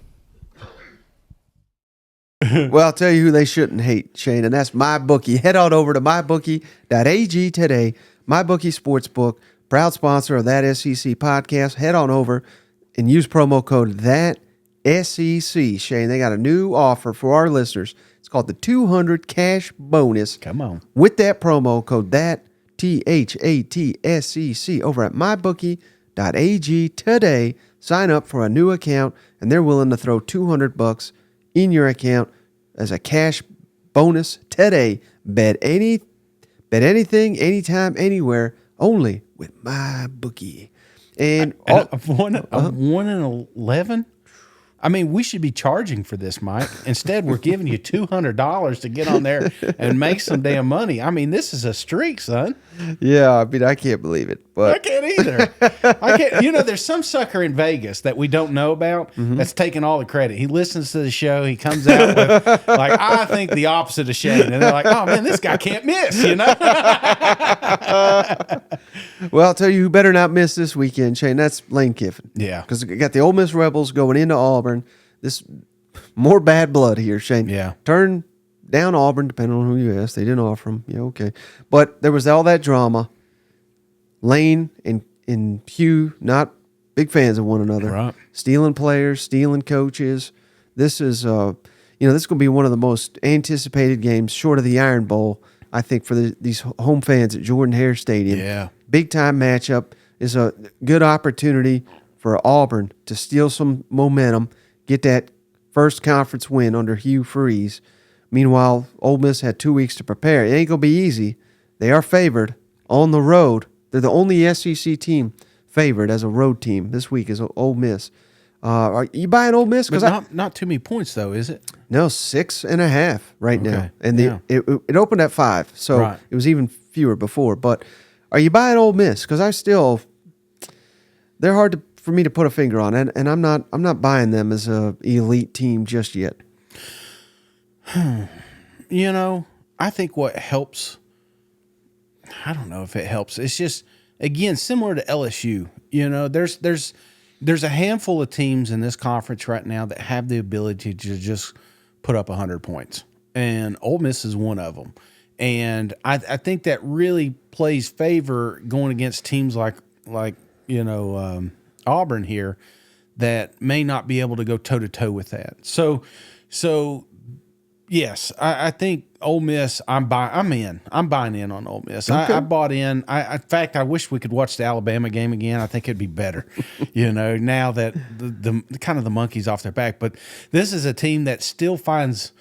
Well, I'll tell you who they shouldn't hate, Shane, and that's MyBookie. Head on over to mybookie.ag today. MyBookie Sportsbook, proud sponsor of That SEC podcast. Head on over and use promo code THATSEC. Shane, they got a new offer for our listeners. It's called the 200 cash bonus. Come on. With that promo code, THATSEC, over at mybookie.ag today. Sign up for a new account, and they're willing to throw $200 in your account as a cash bonus today. Bet anything, anytime, anywhere, only with MyBookie. And I've won 1-11. I mean, we should be charging for this, Mike. Instead, we're giving you $200 to get on there and make some damn money. I mean, this is a streak, son. Yeah, I mean, I can't believe it. But I can't either. I can't. You know, there's some sucker in Vegas that we don't know about that's taking all the credit. He listens to the show. He comes out with, like, I think the opposite of Shane. And they're like, oh, man, this guy can't miss, you know? Well, I'll tell you who better not miss this weekend, Shane. That's Lane Kiffin. Yeah. Because we got the Ole Miss Rebels going into Auburn. This more bad blood here, Shane. Yeah. Turn down Auburn, depending on who you ask. They didn't offer them. Yeah, okay. But there was all that drama. Lane and Hugh, not big fans of one another. Right. Stealing players, stealing coaches. This is, this is going to be one of the most anticipated games, short of the Iron Bowl, I think, for these home fans at Jordan-Hare Stadium. Yeah. Big-time matchup. Is a good opportunity for Auburn to steal some momentum, get that first conference win under Hugh Freeze. Meanwhile, Ole Miss had 2 weeks to prepare. It ain't going to be easy. They are favored on the road. They're the only SEC team favored as a road team this week is Ole Miss. Are you buying Ole Miss? But not too many points, though, is it? No, 6.5 right now. Okay. And it opened at 5, so Right. It was even fewer before. But are you buying Ole Miss? Because they're hard for me to put a finger on, and I'm not buying them as a elite team just yet. You know, I think what helps, I don't know if it helps. It's just, again, similar to LSU. You know, there's there's a handful of teams in this conference right now that have the ability to just put up 100 points, and Ole Miss is one of them. And I think that really plays favor going against teams like Auburn here that may not be able to go toe to toe with that. So yes, I think Ole Miss. I'm buying in on Ole Miss. Okay. I bought in. In fact, I wish we could watch the Alabama game again. I think it'd be better, now that the kind of the monkey's off their back. But this is a team that still finds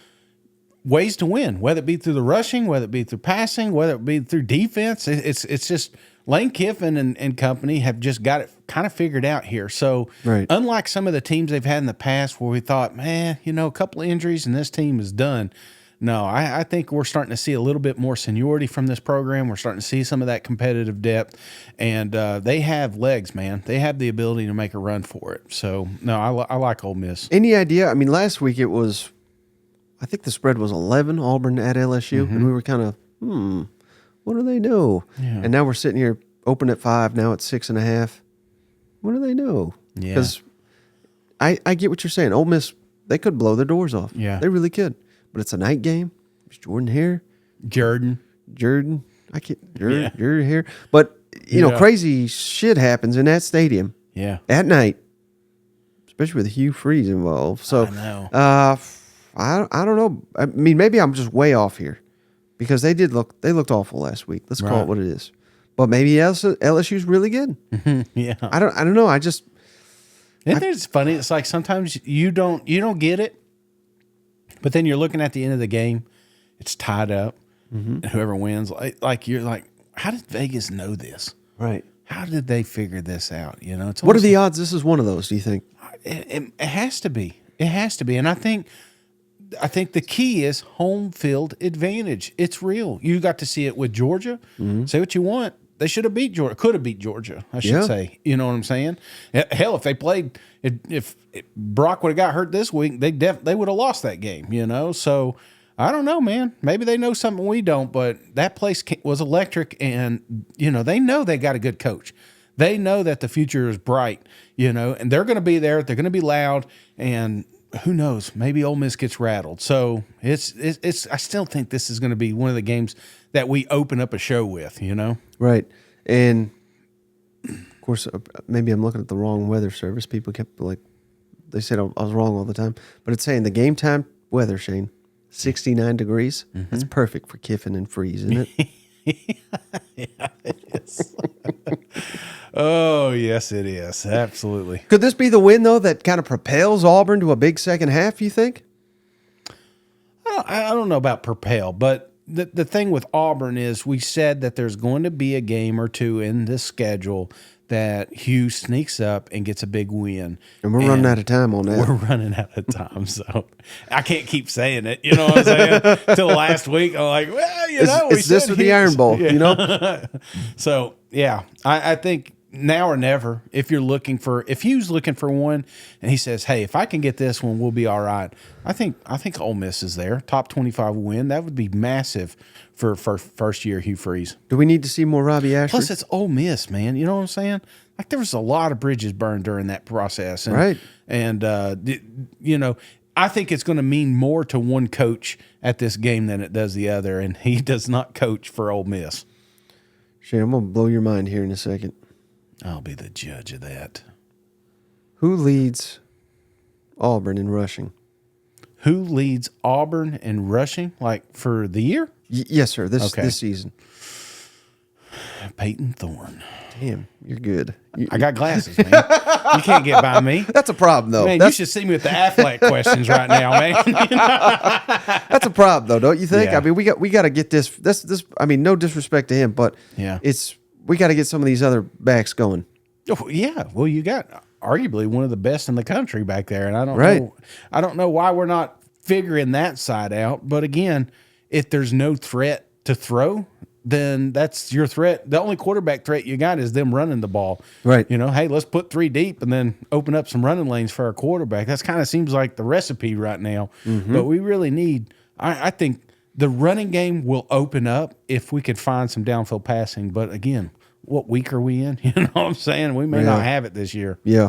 ways to win, whether it be through the rushing, whether it be through passing, whether it be through defense. It's just Lane Kiffin and company have just got it kind of figured out here. So unlike some of the teams they've had in the past where we thought, man, a couple of injuries and this team is done. No, I think we're starting to see a little bit more seniority from this program. We're starting to see some of that competitive depth, and they have legs, man. They have the ability to make a run for it. So, no, I like Ole Miss. Any idea? I mean, last week it was, I think the spread was 11, Auburn at LSU, and we were kind of, what do they know? Yeah. And now we're sitting here open at 5, now it's 6.5. What do they know? Yeah. Because I get what you're saying. Ole Miss, they could blow their doors off. Yeah. They really could. But it's a night game. It's Jordan here. Jordan. I can't. Jordan here. But, crazy shit happens in that stadium. Yeah. At night. Especially with Hugh Freeze involved. So, I know. I don't know. I mean, maybe I'm just way off here. Because they looked awful last week. Let's call it what it is. But maybe LSU's really good. Yeah. I don't know. It's funny. It's like sometimes you don't get it, but then you're looking at the end of the game, it's tied up, and whoever wins, like you're like, how did Vegas know this? Right. How did they figure this out? It's what are the odds this is one of those, do you think? It has to be. It has to be. And I think the key is home field advantage. It's real. You got to see it with Georgia. Say what you want. They should have beat Georgia. Could have beat Georgia, I should say. You know what I'm saying? Hell, if they played, if Brock would have got hurt this week, they would have lost that game. So I don't know, man. Maybe they know something we don't. But that place was electric, and they know they got a good coach. They know that the future is bright. And they're going to be there. They're going to be loud, and who knows? Maybe Ole Miss gets rattled. So it's. I still think this is going to be one of the games that we open up a show with. Right. And of course, maybe I'm looking at the wrong weather service. People kept they said I was wrong all the time, but it's saying the game time weather, Shane, 69 degrees. That's perfect for Kiffin and Freeze, isn't it? Yeah, it is. Oh, yes, it is. Absolutely. Could this be the win, though, that kind of propels Auburn to a big second half, you think? I don't know about propel, but the thing with Auburn is we said that there's going to be a game or two in this schedule that Hugh sneaks up and gets a big win. And we're running out of time on that. We're running out of time, so I can't keep saying it. You know what I'm saying? Till last week, I'm like, well, it's this or the Iron Bowl, So, yeah, I think now or never, if Hugh's looking for one and he says, hey, if I can get this one, we'll be all right. I think Ole Miss is there. Top 25 win. That would be massive for first year Hugh Freeze. Do we need to see more Robbie Ashford? Plus, it's Ole Miss, man. You know what I'm saying? Like, there was a lot of bridges burned during that process. And, right. And, I think it's going to mean more to one coach at this game than it does the other, and he does not coach for Ole Miss. Shane, I'm going to blow your mind here in a second. I'll be the judge of that. Who leads Auburn in rushing? Who leads Auburn in rushing, like for the year? Yes, sir. This season. Peyton Thorne. Damn, you're good. I got glasses, man. You can't get by me. That's a problem, though. Man, you should see me with the Affleck questions right now, man. That's a problem, though, don't you think? Yeah. I mean, we got to get this. This. I mean, no disrespect to him, but we got to get some of these other backs going. Oh, yeah. Well, you got arguably one of the best in the country back there, and I don't know why we're not figuring that side out. But again, if there's no threat to throw, then that's your threat. The only quarterback threat you got is them running the ball. Right. Hey, let's put 3 deep and then open up some running lanes for our quarterback. That's kind of seems like the recipe right now. But we really need, I think the running game will open up if we could find some downfield passing. But again, what week are we in? You know what I'm saying? We may not have it this year. Yeah.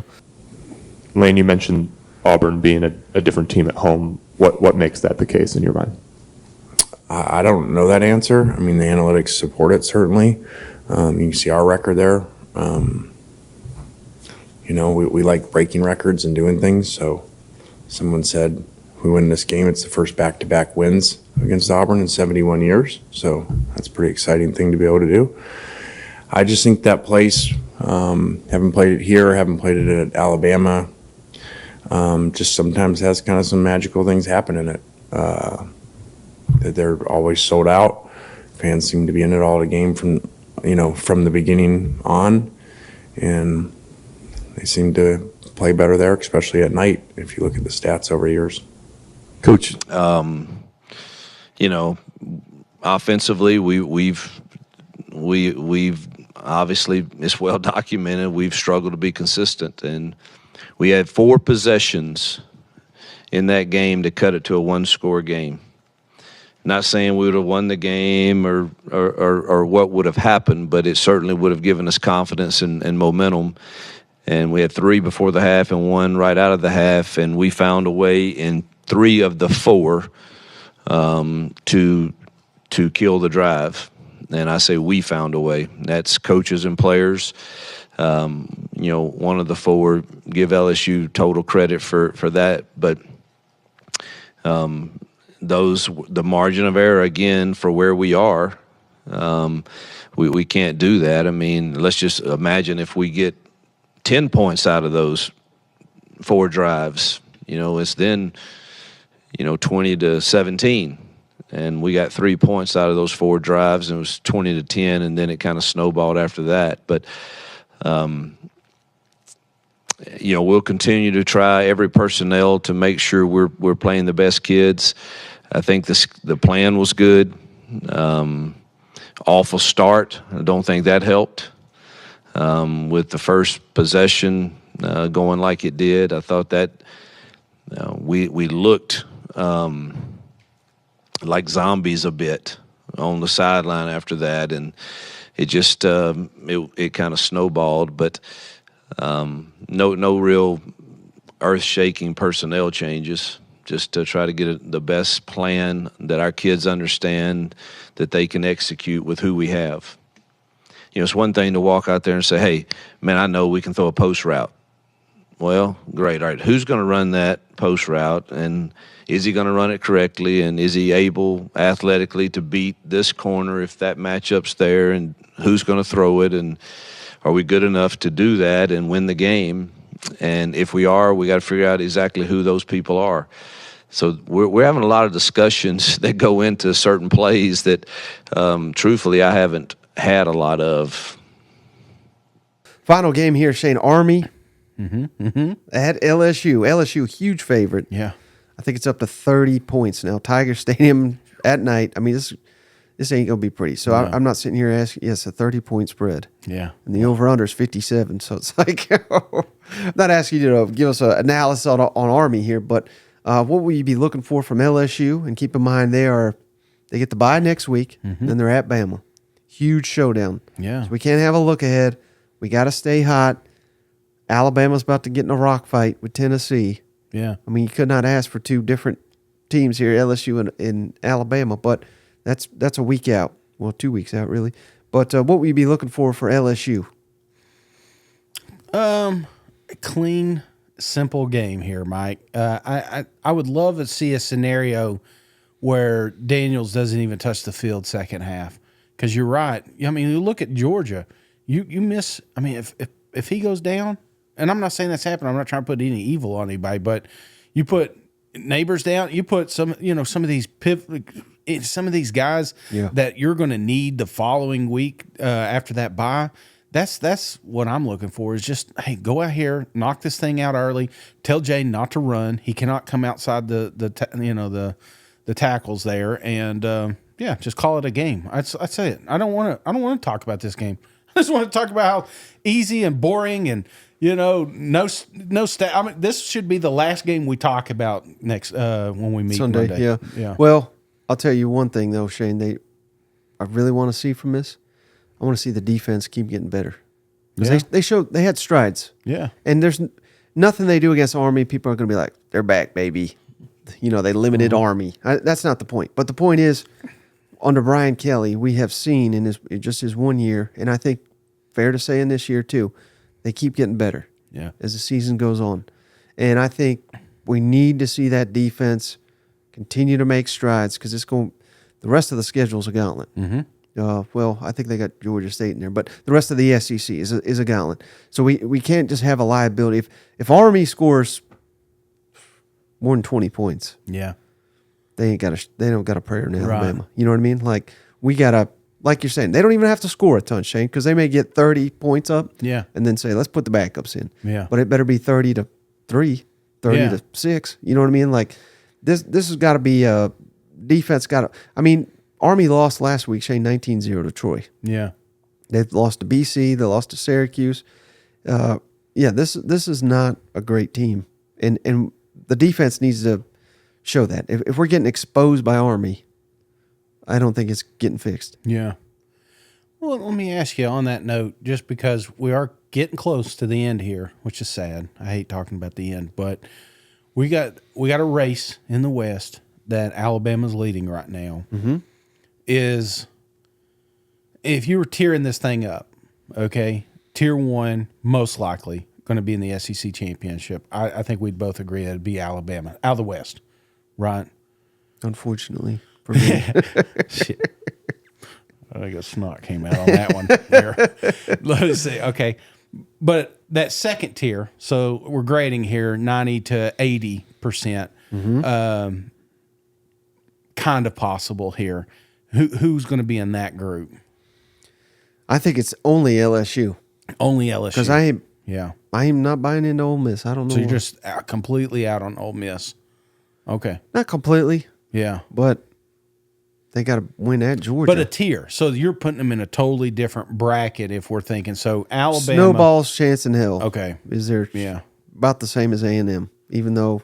Lane, you mentioned Auburn being a different team at home. What makes that the case in your mind? I don't know that answer. I mean, the analytics support it, certainly. You can see our record there. We like breaking records and doing things. So someone said, if we win this game, it's the first back-to-back wins against Auburn in 71 years. So that's a pretty exciting thing to be able to do. I just think that place, haven't played it here, haven't played it at Alabama, just sometimes has kind of some magical things happen in it. That they're always sold out. Fans seem to be in it all the game from the beginning on, and they seem to play better there, especially at night. If you look at the stats over years, Coach. Offensively, we've obviously, it's well documented. We've struggled to be consistent, and we had 4 possessions in that game to cut it to a 1-score game. Not saying we would have won the game or what would have happened, but it certainly would have given us confidence and momentum. And we had 3 before the half and 1 right out of the half, and we found a way in 3 of the 4 to kill the drive. And I say we found a way. That's coaches and players. One of the 4, give LSU total credit for that, but the margin of error again for where we are, we can't do that. I mean, let's just imagine if we get 10 points out of those 4 drives, it's then 20-17, and we got 3 points out of those 4 drives, and it was 20-10, and then it kind of snowballed after that. But we'll continue to try every personnel to make sure we're playing the best kids. I think the plan was good. Awful start. I don't think that helped. With the first possession going like it did, I thought that we looked like zombies a bit on the sideline after that, and it just it kind of snowballed. But no real earth-shaking personnel changes. Just to try to get the best plan that our kids understand that they can execute with who we have. It's one thing to walk out there and say, hey, man, I know we can throw a post route. Well, great. All right, who's going to run that post route, and is he going to run it correctly, and is he able athletically to beat this corner if that matchup's there, and who's going to throw it, and are we good enough to do that and win the game? And if we are, we got to figure out exactly who those people are. So we're having a lot of discussions that go into certain plays that, truthfully, I haven't had a lot of. Final game here, Shane. Army at LSU. LSU, huge favorite. Yeah. I think it's up to 30 points now. Tiger Stadium at night. I mean, this ain't going to be pretty. So I'm not sitting here asking, yes, a 30-point spread. Yeah. And the over-under is 57. So it's like, I'm not asking you to give us an analysis on Army here, but what will you be looking for from LSU? And keep in mind, they get the bye next week, then they're at Bama. Huge showdown. Yeah. So we can't have a look ahead. We got to stay hot. Alabama's about to get in a rock fight with Tennessee. Yeah. I mean, you could not ask for 2 different teams here, LSU and Alabama, but that's a week out. Well, 2 weeks out, really. But what will you be looking for LSU? A clean, simple game here, Mike. I would love to see a scenario where Daniels doesn't even touch the field second half. Because you're right. I mean, you look at Georgia. You miss. I mean, if he goes down, and I'm not saying that's happening. I'm not trying to put any evil on anybody, but you put Neighbors down. You put some of these guys that you're going to need the following week after that bye. That's what I'm looking for. Is just, hey, go out here, knock this thing out early. Tell Jay not to run. He cannot come outside the tackles there, and just call it a game. I'd say it. I don't want to talk about this game. I just want to talk about how easy and boring and no stat. I mean, this should be the last game we talk about next when we meet Sunday. Monday. Yeah. Well, I'll tell you one thing though, Shane. I really want to see from this. I want to see the defense keep getting better. Because they had strides. Yeah. And there's nothing they do against Army, people are going to be like, they're back, baby. They limited Army. That's not the point. But the point is, under Brian Kelly, we have seen in his 1 year, and I think fair to say in this year too, they keep getting better as the season goes on. And I think we need to see that defense continue to make strides because the rest of the schedule is a gauntlet. Well, I think they got Georgia State in there, but the rest of the SEC is a gauntlet. So we can't just have a liability. If Army scores more than 20 points, they don't got a prayer in Alabama. Right. You know what I mean? Like we gotta, like you're saying, they don't even have to score a ton, Shane, because they may get 30 points up, and then say, let's put the backups in. Yeah. But it better be 30-3, 30-6. You know what I mean? Like this has got to be a defense. Army lost last week, Shane, 19-0 to Troy. Yeah. They lost to BC. They lost to Syracuse. This is not a great team, and the defense needs to show that. If we're getting exposed by Army, I don't think it's getting fixed. Yeah. Well, let me ask you on that note, just because we are getting close to the end here, which is sad. I hate talking about the end, but we got a race in the West that Alabama's leading right now. Is if you were tearing this thing up, okay, tier 1 most likely going to be in the SEC championship. I think we'd both agree it'd be Alabama out of the West, right? Unfortunately for me. Shit. I think a snot came out on that one there. Let us see. Okay. But that second tier, so we're grading here 90 to 80%, kind of possible here. Who's going to be in that group? I think it's only LSU. Only LSU. Because I am not buying into Ole Miss. I don't know. So you're just completely out on Ole Miss. Okay. Not completely. Yeah. But they got to win at Georgia. But a tier. So you're putting them in a totally different bracket if we're thinking. So Alabama. Snowball's chance in hell. Okay. Is there about the same as A&M, even though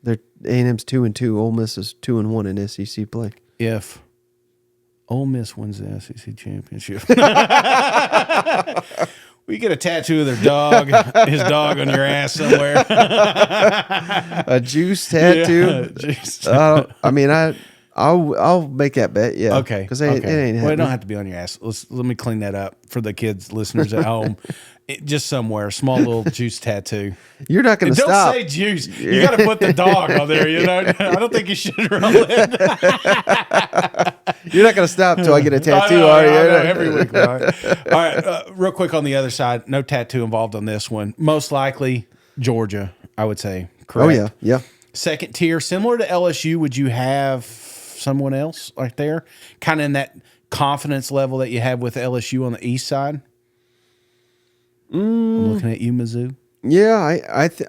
they're A&M's 2-2, Ole Miss is 2-1 in SEC play. If Ole Miss wins the SEC championship, we get a tattoo of their dog, his dog on your ass somewhere. A juice tattoo. Yeah, juice. I'll make that bet. Yeah. Okay. Because it ain't happening. Well, it don't have to be on your ass. Let me clean that up for the kids, listeners at home. Just somewhere, small little juice tattoo. You're not going to Don't stop. say juice. You got to put the dog on there. I don't think you should roll it. You're not going to stop till I get a tattoo. I know, every week. All right. Real quick on the other side, no tattoo involved on this one. Most likely Georgia, I would say. Correct? Oh yeah. Second tier, similar to LSU. Would you have someone else right there, kind of in that confidence level that you have with LSU on the east side? I'm looking at you, Mizzou. Yeah,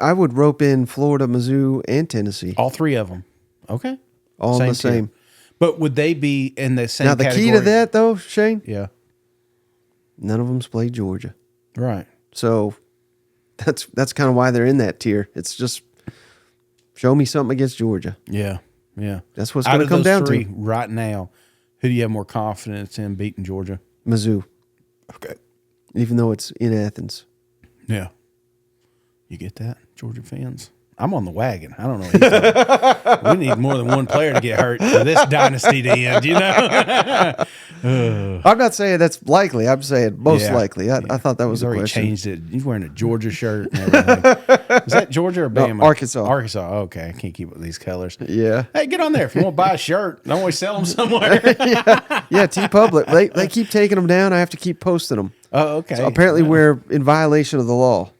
I would rope in Florida, Mizzou, and Tennessee. All three of them. Okay. All the same. But would they be in the same Now, the category? key to that, though, Shane? Yeah. None of them's played Georgia. Right. So that's kind of why they're in that tier. It's just show me something against Georgia. Yeah. Yeah. That's what's going to come down to. Right now, who do you have more confidence in beating Georgia? Mizzou. Okay. Even though it's in Athens. Yeah. You get that, Georgia fans? I'm on the wagon. I don't know. We need more than one player to get hurt for this dynasty to end, you know? I'm not saying that's likely. I'm saying most likely. I thought that was a already question. Changed it. He's wearing a Georgia shirt and everything. Is that Georgia or Bama? No, Arkansas. Arkansas. Okay. I can't keep up with these colors. Yeah. Hey, get on there. If you want to buy a shirt, don't always sell them somewhere. Yeah, T-Public. They keep taking them down. I have to keep posting them. Oh, okay. So apparently we're in violation of the law.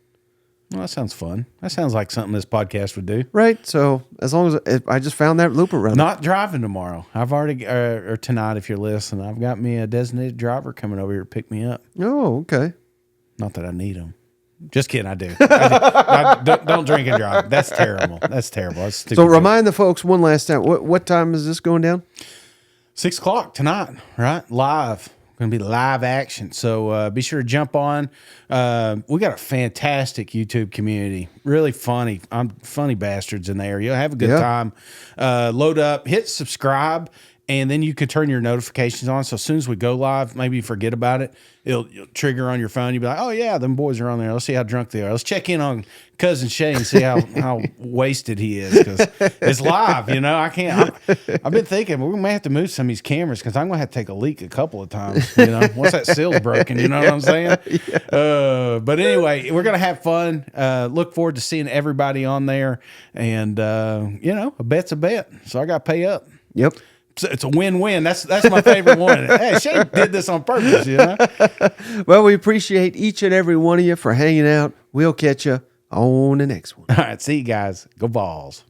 Well, that sounds fun. That sounds like something this podcast would do. Right. So as long as I just found that loop around. Not driving tomorrow. I've already, or tonight if you're listening, I've got me a designated driver coming over here to pick me up. Oh, okay. Not that I need him. Just kidding. I do. Don't drink and drive. That's terrible. That's terrible. That's stupid. So remind the folks one last time. What time is this going down? 6 o'clock tonight, right? Live. Going to be live action. So be sure to jump on. We got a fantastic YouTube community. Really funny. Funny bastards in there. You'll have a good time. Load up, hit subscribe, And then you could turn your notifications on. So as soon as we go live, maybe you forget about it. It'll trigger on your phone. You'll be like, oh, yeah, them boys are on there. Let's see how drunk they are. Let's check in on Cousin Shay and see how wasted he is, because it's live, you know. I've been thinking we may have to move some of these cameras, because I'm going to have to take a leak a couple of times, you know. Once that seal's broken, you know what I'm saying? Yeah. But anyway, we're going to have fun. Look forward to seeing everybody on there. And, you know, a bet's a bet. So I got to pay up. Yep. It's a win-win. That's my favorite one. Hey, Shane did this on purpose, you know? Well, we appreciate each and every one of you for hanging out. We'll catch you on the next one. All right, see you guys. Go Vols.